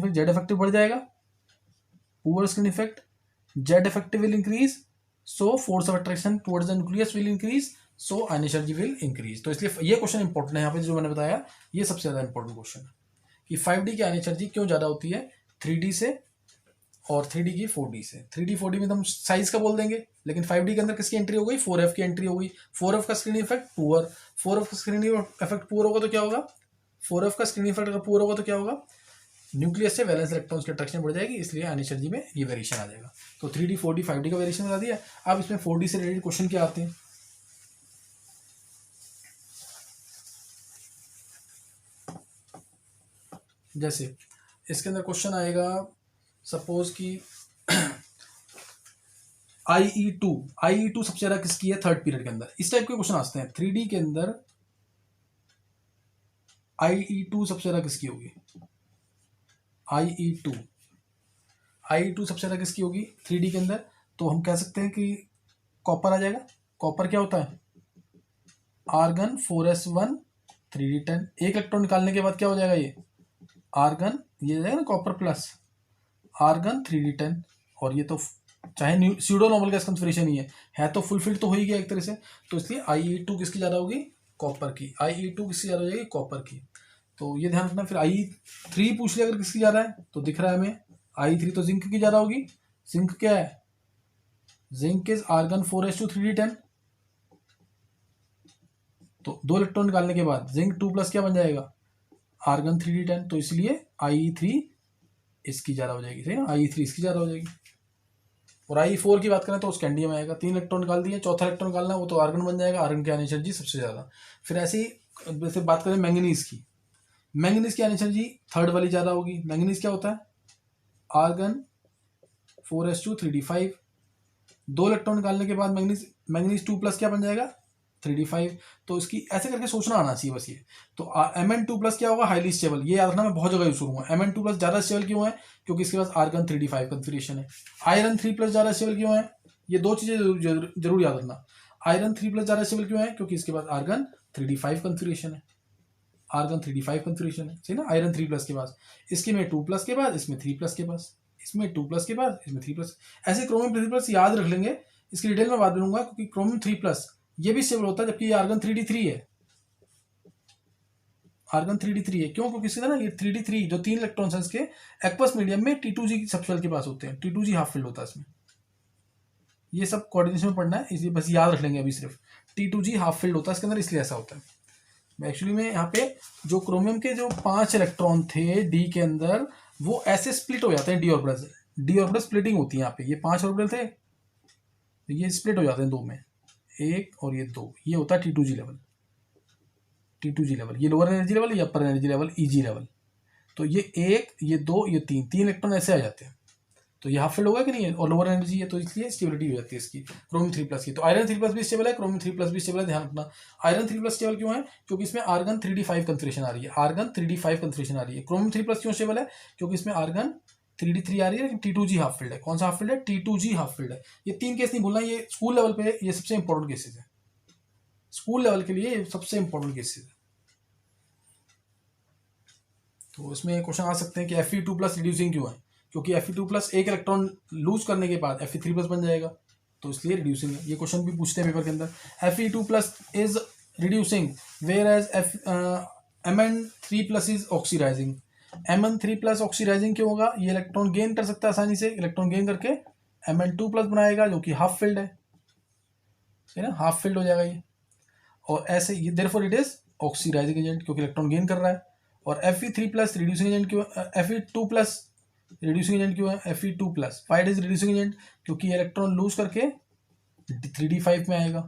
Z effective बढ़ जाएगा। Poor screen effect, Z effective will increase, so force of attraction towards the nucleus will increase, so ionic energy will increase. तो इसलिए ये क्वेश्चन इंपॉर्टेंट है यहाँ पे जो मैंने बताया, ये सबसे ज्यादा इंपॉर्टेंट क्वेश्चन है कि 5D की आयनिक एनर्जी क्यों ज्यादा होती है 3D से और 3D की 4D से। 3D 4D में तो हम साइज का बोल देंगे, लेकिन 5D के अंदर किसकी एंट्री हो गई, 4F की एंट्री हो गई। 4F का स्क्रीन इफेक्ट पुअर, 4F का स्क्रीन इफेक्ट पुअर होगा तो क्या होगा, 4F का स्क्रीन इफेक्ट अगर पुअर होगा तो क्या होगा, न्यूक्लियस से वैलेंस इलेक्ट्रॉन्स की अट्रैक्शन बढ़ जाएगी, इसलिए आयनिक एनर्जी में ये वेरिएशन आ जाएगा। तो 3D 4D 5D का वेरिएशन बता दिया। अब इसमें 4D से रिलेटेड क्वेश्चन क्या आते हैं, जैसे इसके अंदर क्वेश्चन आएगा सपोज कि IE2 सबसे ज्यादा किसकी है थर्ड पीरियड के अंदर, इस टाइप के क्वेश्चन आते हैं। 3D के अंदर IE2 सबसे ज्यादा किसकी होगी, IE2 सबसे ज्यादा किसकी होगी 3D के अंदर। तो हम कह सकते हैं कि कॉपर आ जाएगा। कॉपर क्या होता है, आर्गन 4s1 3d10, एक इलेक्ट्रॉन निकालने के बाद क्या हो जाएगा, ये आर्गन, ये हो जाएगा ना कॉपर प्लस आर्गन 3d10। और ये तो चाहे स्यूडो नॉर्मल गैस कॉन्फिगरेशन ही है तो फुलफिल्ड तो हो ही गया एक तरह से। तो इसलिए IE2 किसकी ज़्यादा होगी, कॉपर की। IE2 किसकी ज़्यादा हो जाएगी, कॉपर की। तो ये ध्यान रखना। फिर IE3 पूछ लिया अगर किसकी ज़्यादा है, तो दिख रहा है हमें IE3 तो जिंक की ज़्यादा होगी। जिंक क्या है, zinc is argon 4s2 3d10। तो दो इलेक्ट्रॉन निकालने के बाद जिंक 2+ क्या बन जाएगा, आर्गन 3d10। तो इसलिए IE3 इसकी ज़्यादा हो जाएगी, सही ना, IE3 इसकी ज़्यादा हो जाएगी। और IE4 की बात करें तो स्कैंडियम आएगा, 3 इलेक्ट्रॉन निकाल दिए, चौथा इलेक्ट्रॉन निकालना है वो तो आर्गन बन जाएगा। आर्गन की आयनिक एनर्जी सबसे ज़्यादा। फिर ऐसे ही जैसे बात करें मैंगनीज की, मैंगनीज की आयनिक एनर्जी थर्ड वाली ज़्यादा होगी। मैंगनीज क्या होता है, आर्गन 4s2 3d5, दो इलेक्ट्रॉन निकालने के बाद मैंगनीज 2+ क्या बन जाएगा 3d5। तो इसकी ऐसे करके सोचना आना चाहिए बस ये। तो Mn2+ क्या होगा, हाईली स्टेबल। ये याद रखना, मैं बहुत जगह यूज करूंगा। Mn2+ ज़्यादा स्टेबल क्यों है, क्योंकि इसके पास आर्गन 3d5 कॉन्फिगरेशन है। आयरन 3+ ज़्यादा स्टेबल क्यों है, ये दो चीज़ें जरूर याद रखना। आयरन 3+ ज़्यादा स्टेबल क्यों है, क्योंकि इसके पास आर्गन 3d5 कॉन्फिगरेशन है। आर्गन 3d5 कॉन्फ़िगरेशन है, सही ना, आयरन 3+ के पास, इसके में 2+ के बाद, इसमें 3+ के पास, इसमें 2+ के बाद, इसमें 3+, ऐसे क्रोमियम 3+ याद रख लेंगे, इसकी डिटेल में बात करूंगा, क्योंकि क्रोमियम 3+ ये भी स्टेबल होता है, जबकि ये आर्गन 3d3 है, आर्गन 3d3 है, क्यों, क्योंकि इसके ना ये 3d3 जो 3 इलेक्ट्रॉन्स हैं इसके एक्वस मीडियम में T2G सबशेल के पास होते हैं, T2G हाफ फील्ड होता है इसमें, ये सब कोऑर्डिनेशन में पढ़ना है, इसलिए बस याद रख लेंगे अभी सिर्फ T2G हाफ फील्ड होता है इसके अंदर, इसलिए ऐसा होता है। एक्चुअली में यहाँ पे जो क्रोमियम के जो 5 इलेक्ट्रॉन थे डी के अंदर, वो ऐसे स्प्लिट हो जाते हैं डी ऑर्बिटल से, डी ऑर्बिटल स्प्लिटिंग होती है यहाँ पे, ये 5 ऑर्बिटल थे, ये स्प्लिट हो जाते हैं 2 में, 1 और ये 2, ये होता है T2G लेवल, T2G लेवल, ये लोअर एनर्जी लेवल, ये अपर एनर्जी लेवल, EG लेवल, तो ये 1, ये 2, ये 3 इलेक्ट्रॉन ऐसे आ जाते हैं, तो ये हाफ फील्ड होगा कि नहीं है, और लोअर एनर्जी है, तो इसलिए स्टेबिलिटी हो जाती है इसकी क्रोमियम 3+ की। तो आयरन 3+ भी स्टेबल है, क्रोमियम 3+ भी स्टेबल है, ध्यान रखना। आयरन 3+ स्टेबल क्यों है, क्योंकि इसमें आर्गन 3d5 कॉन्फ़िगरेशन आ रही है, आर्गन 3d5 कॉन्फ़िगरेशन आ रही है। क्रोमियम 3+ क्यों स्टेबल है, क्योंकि इसमें आर्गन 3d3 आ रही है, लेकिन T2G हाफ फील्ड है। कौन सा हाफ फील्ड है, T2G हाफ फील्ड है। ये 3 केस नहीं भूलना, ये स्कूल लेवल पे ये सबसे इंपॉर्टेंट केसेस है, स्कूल लेवल के लिए सबसे इंपॉर्टेंट केसेस है। तो इसमें क्वेश्चन आ सकते हैं कि Fe2+ रिड्यूसिंग क्यों है, क्योंकि Fe2+ एक इलेक्ट्रॉन लूज करने के बाद Fe3+ बन जाएगा, तो इसलिए रिड्यूसिंग है। ये क्वेश्चन भी पूछते हैं पेपर के अंदर, Fe2+ is reducing whereas Mn3+ is oxidising. Mn3+ oxidising क्यों होगा, ये इलेक्ट्रॉन गेन कर सकता है आसानी से, इलेक्ट्रॉन गेन करके Mn2+ बनाएगा, जो कि हाफ फील्ड है ना, हाफ फील्ड हो जाएगा ये, और ऐसे ये therefore it is oxidising agent, क्योंकि इलेक्ट्रॉन गेन कर रहा है। और Fe3+ रिड्यूसिंग एजेंट क्यों, Fe2+ रिड्यूसिंग एजेंट क्यों है, Fe2+ why it is reducing agent, क्योंकि इलेक्ट्रॉन लूज करके 3d5 में आएगा।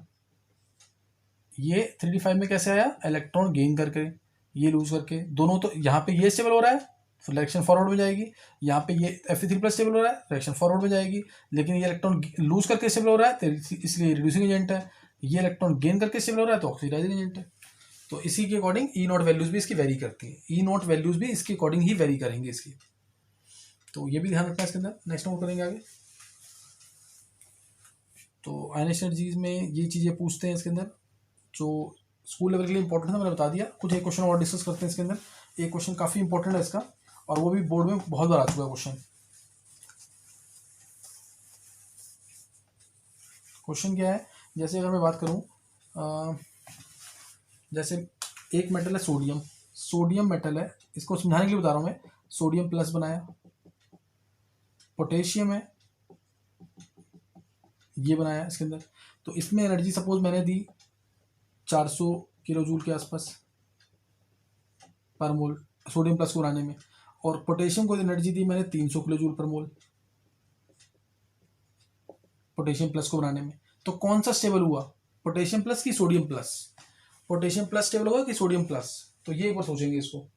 ये 3d5 में कैसे आया, इलेक्ट्रॉन गेन करके, ये लूज करके, दोनों, तो यहाँ पे ये स्टेबल हो रहा है, डायरेक्शन फॉरवर्ड में जाएगी, यहाँ पे ये Fe3+ स्टेबल हो रहा है, डायरेक्शन फॉरवर्ड में जाएगी, लेकिन ये इलेक्ट्रॉन लूज करके स्टेबल हो रहा है, तो इसलिए रिड्यूसिंग एजेंट है। ये इलेक्ट्रॉन गेन करके स्टेबल हो रहा है, तो ऑक्सीडाइजिंग एजेंट है। तो इसी के अकॉर्डिंग E0 वैल्यूज भी इसकी वेरी करती है, E0 वैल्यूज भी इसके अकॉर्डिंग ही वेरी करेंगे इसकी, तो ये भी ध्यान रखना है इसके अंदर। नेक्स्ट नोट करेंगे आगे, तो आयनिक एनर्जीज में ये चीज़ें पूछते हैं इसके अंदर, जो स्कूल लेवल के लिए इंपॉर्टेंट है, मैंने बता दिया। कुछ एक क्वेश्चन और डिस्कस करते हैं इसके अंदर, एक क्वेश्चन काफ़ी इंपॉर्टेंट है इसका, और वो भी बोर्ड में बहुत बार आ चुका है क्वेश्चन। क्वेश्चन क्या है, जैसे अगर मैं बात करूँ, जैसे एक मेटल है सोडियम, सोडियम मेटल है, इसको समझाने के लिए बता रहा हूँ मैं, सोडियम प्लस बनाया, पोटेशियम है, ये बनाया इसके अंदर, तो इसमें एनर्जी सपोज मैंने दी 400 किलो जूल के आसपास पर मोल सोडियम प्लस को बनाने में, और पोटेशियम को एनर्जी दी मैंने 300 किलो जूल पर मोल पोटेशियम प्लस को बनाने में। तो कौन सा स्टेबल हुआ, पोटेशियम प्लस की sodium plus, potassium plus stable होगा कि सोडियम प्लस, तो ये एक बार सोचेंगे इसको।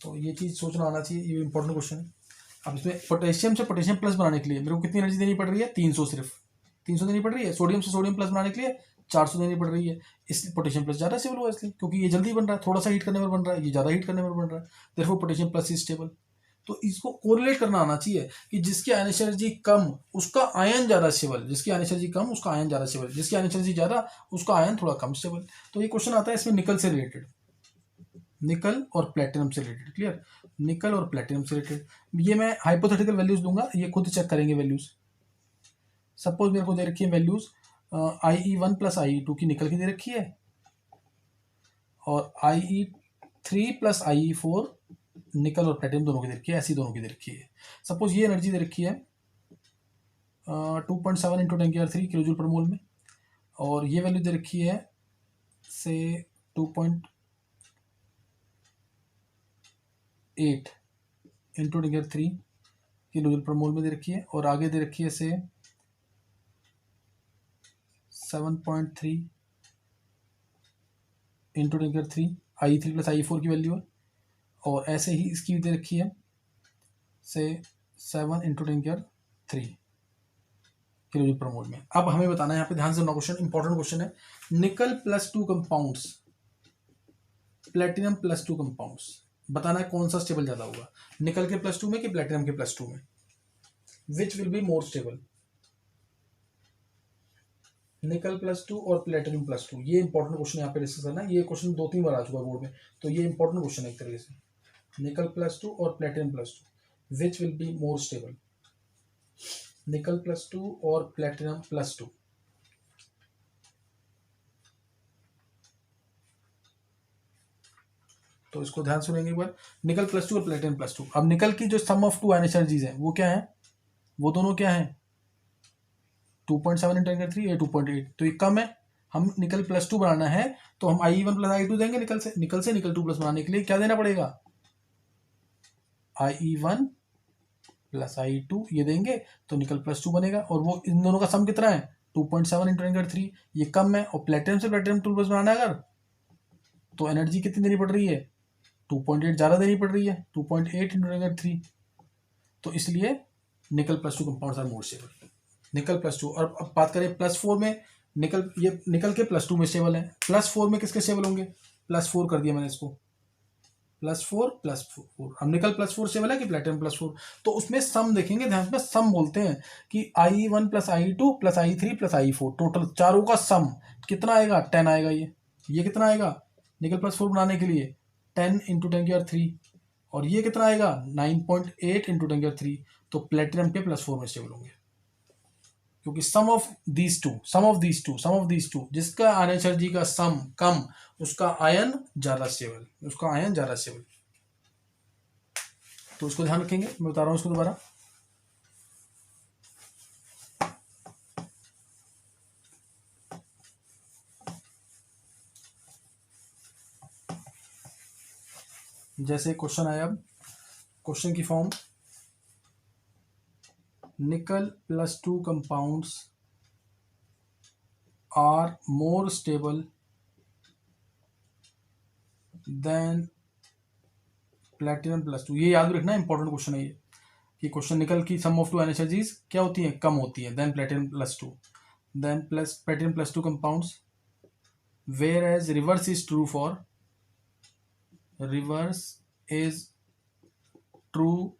तो ये चीज़ सोचना आना चाहिए, ये इंपॉर्टेंट क्वेश्चन है। अब इसमें पोटेशियम से पोटेशियम प्लस बनाने के लिए मेरे को कितनी एनर्जी देनी पड़ रही है, 300, सिर्फ 300 देनी पड़ रही है। सोडियम से सोडियम प्लस बनाने के लिए 400 देनी पड़ रही है, इसलिए पोटेशियम प्लस ज़्यादा स्टेबल हुआ, इसलिए क्योंकि ये जल्दी बन रहा है, थोड़ा सा हीट करने पर बन रहा है, ये ज़्यादा हीट करने पर बन रहा है, therefore potassium plus is stable. तो इसको कोरिलेट करना आना चाहिए कि जिसकी आयनिक एनर्जी कम उसका आयन ज़्यादा स्टेबल, जिसकी आयनिक एनर्जी कम उसका आयन ज़्यादा स्टेबल, जिसकी आयनिक एनर्जी ज़्यादा उसका आयन थोड़ा कम स्टेबल। तो ये क्वेश्चन आता है इसमें निकल से रिलेटेड, निकल और प्लेटिनम से रिलेटेड, क्लियर, निकल और प्लेटिनम से रिलेटेड। ये मैं हाइपोथेटिकल वैल्यूज दूंगा, ये खुद चेक करेंगे वैल्यूज। सपोज मेरे को दे रखी है वैल्यूज IE1 + IE2 की निकल की दे रखी है, और IE3 + IE4 निकल और प्लेटिनम दोनों की दे रखी है, ऐसी दोनों की दे रखी है। सपोज ये एनर्जी दे रखी है 2.7 × 10³ किलो जूल पर मोल में, और ये वैल्यू दे रखी है से 2.8 × 10³ किलो जूल पर मोल में दे रखी है, और आगे दे रखी है से 7.3 × 10³ IE3 + IE4 की वैल्यू है, और ऐसे ही इसकी दे रखी है से 7 × 10³ किलो जूल पर मोल में। अब हमें बताना है, यहाँ पे ध्यान से सुनना, क्वेश्चन इंपॉर्टेंट क्वेश्चन है। निकल +2 कंपाउंड्स, प्लेटिनम +2 कंपाउंड्स, बताना है कौन सा स्टेबल ज़्यादा होगा, निकल के +2 में कि प्लेटिनम के +2 में, which will be more stable, निकल +2 और प्लेटिनम +2। ये इंपॉर्टेंट क्वेश्चन यहाँ पे डिस्कस करना है, ये क्वेश्चन 2-3 बार आ चुका है बोर्ड में, तो ये इंपॉर्टेंट क्वेश्चन है एक तरीके से। निकल +2 और platinum +2, which will be more stable, निकल +2 और प्लेटिनम +2। तो इसको ध्यान सुनेंगे एक बार, निकल +2 और प्लेटिनम +2। अब निकल की जो सम ऑफ टू आयन एनर्जीज है वो क्या है, वो दोनों क्या है, 2.7 × 3 या 2.8, तो ये कम है। हम निकल +2 बनाना है तो हम I1 + I2 देंगे, निकल से निकल 2+ बनाने के लिए क्या देना पड़ेगा, I1 + I2 ये देंगे तो निकल +2 बनेगा, और वो इन दोनों का सम कितना है, 2.7 × 10⁻3, ये कम है। और प्लेटिनम से प्लेटिनम 2+ बनाना है अगर, तो एनर्जी कितनी देनी पड़ रही है, 2.8 ज़्यादा देनी पड़ रही है, 2.8 × 10⁻3, तो इसलिए निकल +2 कंपाउंड्स आर मोर स्टेबल, निकल +2। और अब बात करें +4 में, निकल ये निकल के +2 में स्टेबल है, +4 में किसके स्टेबल होंगे, +4 कर दिया मैंने इसको, +4 अब निकल +4 स्टेबल है कि प्लेटिनम +4, तो उसमें सम देखेंगे, ध्यान में सम बोलते हैं कि I1 + I2 + I3 + I4, total चारों का सम कितना आएगा, 10 आएगा। ये कितना आएगा निकल +4 बनाने के लिए, 10 × 10⁻3, और ये कितना आएगा 9.8 × 10⁻3, तो प्लेटिनम के +4 में स्टेबल होंगे, क्योंकि सम ऑफ दीज टू जिसका आयन एनर्जी का सम कम, उसका आयन ज्यादा स्टेबल, तो उसको ध्यान रखेंगे। मैं बता रहा हूं इसको दोबारा, जैसे क्वेश्चन आया, अब क्वेश्चन की form, nickel +2 compounds are more stable than platinum +2, ये याद रखना, इंपॉर्टेंट क्वेश्चन है ये, कि क्वेश्चन निकल की सम ऑफ टू एनर्जीज क्या होती है, कम होती है than platinum +2, than platinum +2 compounds, whereas reverse is true for, reverse is true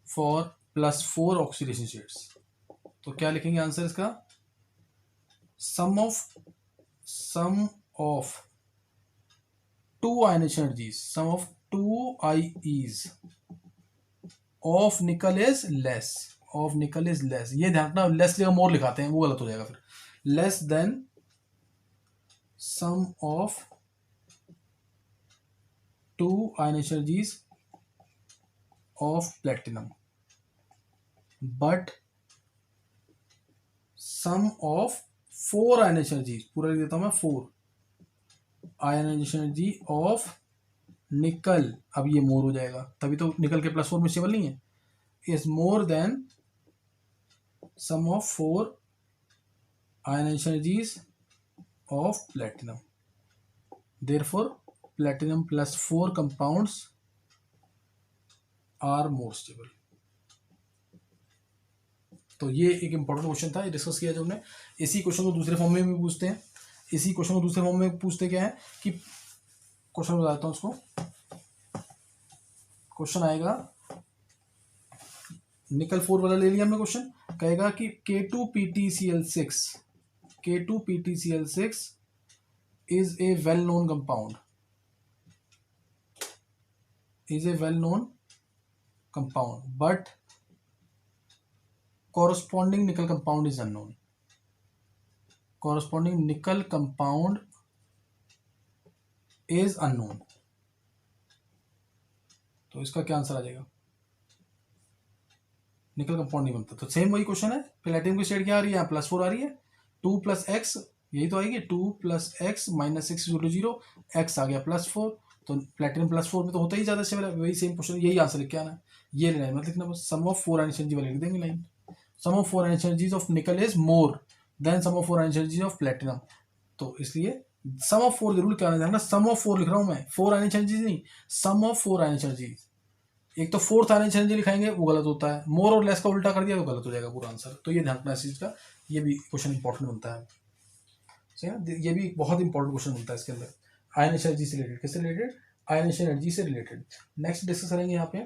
for +4 oxidation states. तो क्या लिखेंगे आंसर इसका, sum of two ionisation energies, sum of two IEs of nickel is less, ये ध्यान रखना, लेस जगह मोर लिखाते हैं वो गलत हो जाएगा फिर, less than sum of two ionisation energies of platinum, but sum of 4 ionisation energies, पूरा लिख देता हूं मैं, 4 आयनेशन एनर्जी ऑफ निकल, अब ये मोर हो जाएगा, तभी तो निकल के +4 में स्टेबल नहीं है, is more than sum of 4 ionization energies of platinum. Therefore, platinum +4 compounds are more stable. तो ये एक इंपॉर्टेंट क्वेश्चन था, डिस्कस किया जो हमने। इसी क्वेश्चन को दूसरे फॉर्म में भी पूछते हैं, क्या है कि क्वेश्चन बताता हूँ उसको, क्वेश्चन आएगा, निकल 4 वाला ले लिया हमने क्वेश्चन, कहेगा कि K2PtCl6 is a well-known compound, but corresponding nickel compound is unknown. तो इसका क्या आंसर आ जाएगा, निकल कंपाउंड नहीं बनता। तो सेम वही क्वेश्चन है, प्लेटिनम की स्टेट क्या आ रही है, यहाँ +4 आ रही है, 2 + x यही तो आएगी, 2 + x - 6 = 0, x आ गया +4, तो प्लेटिनम +4 में तो होता ही ज़्यादा स्टेबल है, वही सेम क्वेश्चन, यही आंसर लिख के आना है, ये लाइन मत लिखना, बस सम ऑफ 4 आयनेशन एनर्जी वाले लिख देंगे line, sum of 4 ionisation energies of nickel is more than sum of 4 ionisation energies of platinum, तो इसलिए सम ऑफ 4 जरूर क्या आना, सम ऑफ 4 लिख रहा हूँ मैं, 4 आयनेशन एनर्जीज नहीं, सम ऑफ 4 आयनेशन एनर्जीज। एक तो 4th आयनेशन एनर्जी लिखाएंगे वो गलत होता है, मोर और लेस का उल्टा कर दिया तो गलत हो जाएगा पूरा आंसर, तो ये ध्यान रखना इस चीज का, ये भी क्वेश्चन इंपॉर्टेंट बनता है, सही है, ये भी बहुत इंपॉर्टेंट क्वेश्चन बनता है इसके अंदर, आयनेशन एनर्जी से रिलेटेड, किससे रिलेटेड, आयनेशन एनर्जी से रिलेटेड। नेक्स्ट डिस्कस करेंगे यहाँ पे,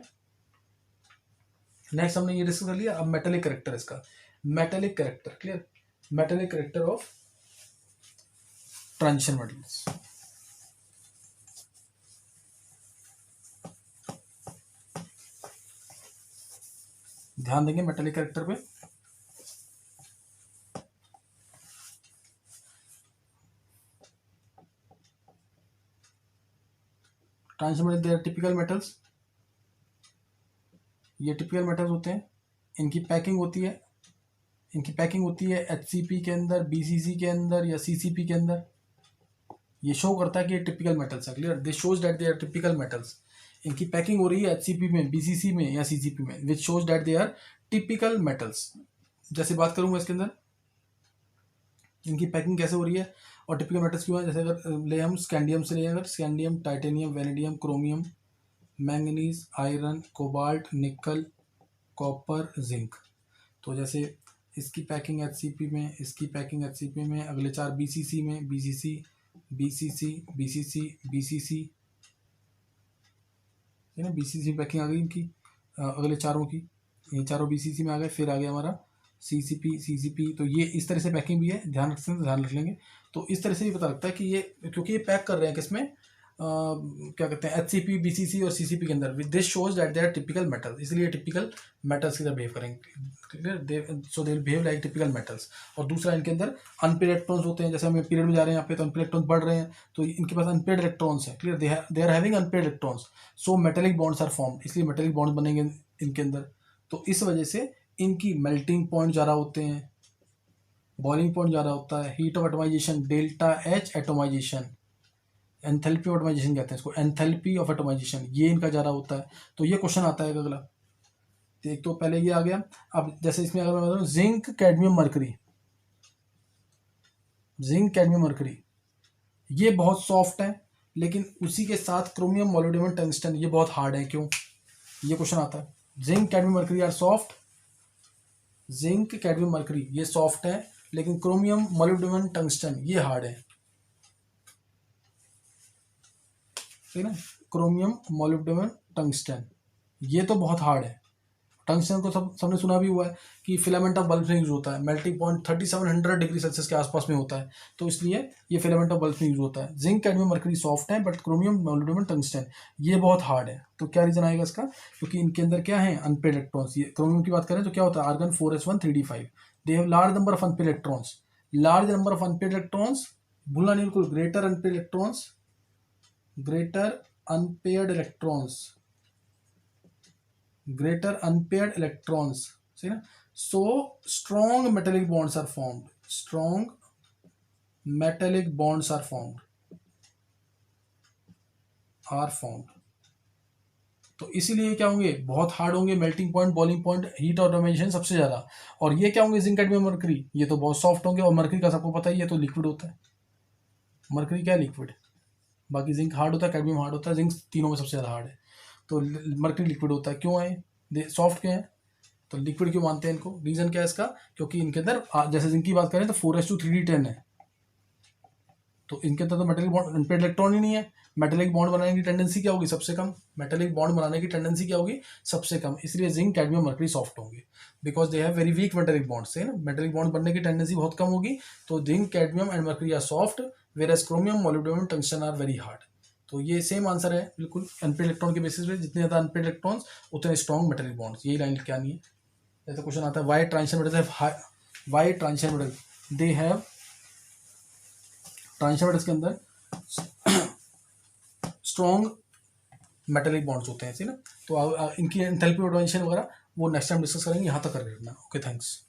नेक्स्ट हमने ये डिस्कस कर लिया। अब मेटेलिक कैरेक्टर इसका, metallic character clear, metallic character of transition metals. ध्यान देंगे मेटेलिक कैरेक्टर पे। Transition metal, they are typical metals, ये टिपिकल मेटल्स होते हैं। इनकी पैकिंग होती है, इनकी पैकिंग होती है HCP के अंदर, BCC के अंदर या CCP के अंदर। ये शो करता है कि ये टिपिकल मेटल्स है, clear, this shows that they are typical metals. इनकी पैकिंग हो रही है HCP में, BCC में या CCP में, which shows that they are typical metals. जैसे बात करूंगा इसके अंदर इनकी पैकिंग कैसे हो रही है और टिपिकल मेटल्स क्यों है। जैसे अगर ले हम स्कैंडियम से ले, अगर scandium, titanium, vanadium, chromium, manganese, iron, cobalt, nickel, copper, zinc. तो जैसे इसकी पैकिंग HCP में, इसकी पैकिंग HCP में, अगले चार BCC में, BCC, BCC, BCC, BCC, है ना, BCC पैकिंग आ गई इनकी, अगले चारों की, ये चारों BCC में आ गए। फिर आ गया हमारा CCP। तो ये इस तरह से पैकिंग भी है, ध्यान रख सकते हैं, ध्यान रख लेंगे। तो इस तरह से ये पता लगता है कि ये, क्योंकि ये पैक कर रहे हैं किसमें, क्या कहते हैं, HCP, BCC और CCP के अंदर। With this shows that they are typical metal, इसलिए टिपिकल मेटल्स की तरह बिहेव करेंगे, clear, so they will behave like typical metals. और दूसरा, इनके अंदर अनपेड इलेक्ट्रॉन्स होते हैं। जैसे हम पीरियड में जा रहे हैं यहाँ पे, तो अनपेड इलेक्ट्रॉन्स बढ़ रहे हैं, तो इनके पास अनपेड इलेक्ट्रॉन्स है, clear, they are having unpaired electrons, so metallic bonds are form, इसलिए मेटेलिक बॉन्ड्स बनेंगे इनके अंदर। तो इस वजह से इनकी मेल्टिंग पॉइंट ज़्यादा होते हैं, बॉइलिंग पॉइंट ज़्यादा होता है, heat of atomisation, delta H atomisation, enthalpy of atomisation कहते हैं इसको, एंथैल्पी ऑफ एटोमाइजेशन, ये इनका ज़्यादा होता है। तो ये क्वेश्चन आता है अगला। तो एक तो पहले ये आ गया। अब जैसे इसमें अगर मैं बताऊँ zinc, cadmium, mercury, zinc, cadmium, mercury, ये बहुत सॉफ्ट है, लेकिन उसी के साथ क्रोमियम, मोलिब्डेनम, टंगस्टन, ये बहुत हार्ड है। क्यों, ये क्वेश्चन आता है। Zinc, cadmium, mercury are soft, zinc, cadmium, mercury ये सॉफ्ट है, लेकिन क्रोमियम, मोलिब्डेनम, टंगस्टन ये हार्ड है, ठीक है ना। क्रोमियम, मोलिब्डेनम, टंगस्टन ये तो बहुत हार्ड है। टंगस्टन को सबने सुना भी हुआ है कि फिलामेंट ऑफ बल्ब में यूज होता है, मेल्टिंग पॉइंट 3700 डिग्री सेल्सियस के आसपास में होता है, तो इसलिए ये फिलामेंट ऑफ बल्ब में यूज होता है। जिंक, कैडमियम, मरकरी सॉफ्ट है, बट क्रोमियम, मोलिब्डेनम, टंगस्टन ये बहुत हार्ड है। तो क्या रीजन आएगा इसका, क्योंकि इनके अंदर क्या है, अनपेड इलेक्ट्रॉन्स। ये क्रोमियम की बात करें तो क्या होता है, argon 4s1 3d5, they have large number of unpaired electrons, large number of unpaired electrons, भूलना नहीं बिल्कुल, greater unpaired electrons, greater unpaired electrons, greater unpaired electrons, सही ना। So strong metallic bonds are formed, strong metallic bonds are formed, तो इसीलिए क्या होंगे, बहुत हार्ड होंगे, melting point, boiling point, heat और डोमिनेशन सबसे ज्यादा। और ये क्या होंगे, जिंक, कैडमियम, मरकरी, ये तो बहुत सॉफ्ट होंगे। और मरकरी का सबको पता ही है, तो लिक्विड होता है, मरकरी क्या लिक्विड, बाकी जिंक हार्ड होता है, कैडमियम हार्ड होता है, जिंक तीनों में सबसे ज़्यादा हार्ड है। तो मरकरी लिक्विड होता है। क्यों है, सॉफ्ट क्यों है, तो लिक्विड क्यों मानते हैं इनको, रीज़न क्या है इसका, क्योंकि इनके अंदर जैसे जिंक की बात करें तो 4s2 3d10 है, तो इनके अंदर तो मेटेलिक बॉन्ड, अनपेड इलेक्ट्रॉन ही नहीं है। मेटेलिक बॉन्ड बनाने की टेंडेंसी क्या होगी, सबसे कम, मेटेलिक बॉन्ड बनाने की टेंडेंसी क्या होगी, सबसे कम, इसलिए जिंक, कैडमियम, मरकरी सॉफ्ट होंगे, because they have very weak metallic bonds, है ना, मेटेलिक बॉन्ड बनने की टेंडेंसी बहुत कम होगी। तो zinc, cadmium and mercury are soft, whereas chromium, molybdenum, tungsten are very hard. तो ये सेम आंसर है बिल्कुल, अनपेड इलेक्ट्रॉन के बेसिस पे, जितने ज़्यादा अनपेड इलेक्ट्रॉन्स उतने स्ट्रॉन्ग मेटेलिक बॉन्ड्स, यही लाइन क्या नहीं है। जैसे क्वेश्चन आता है, why transition metals, why transition metal they have, transition metals के अंदर स्ट्रॉन्ग मेटेलिक बॉन्ड्स होते हैं, ठीक है ना। तो इनकी एंथैल्पी ऑफ एटमाइजेशन वगैरह वो नेक्स्ट टाइम डिस्कस करेंगे, यहाँ तक कर रखना। Okay, thanks.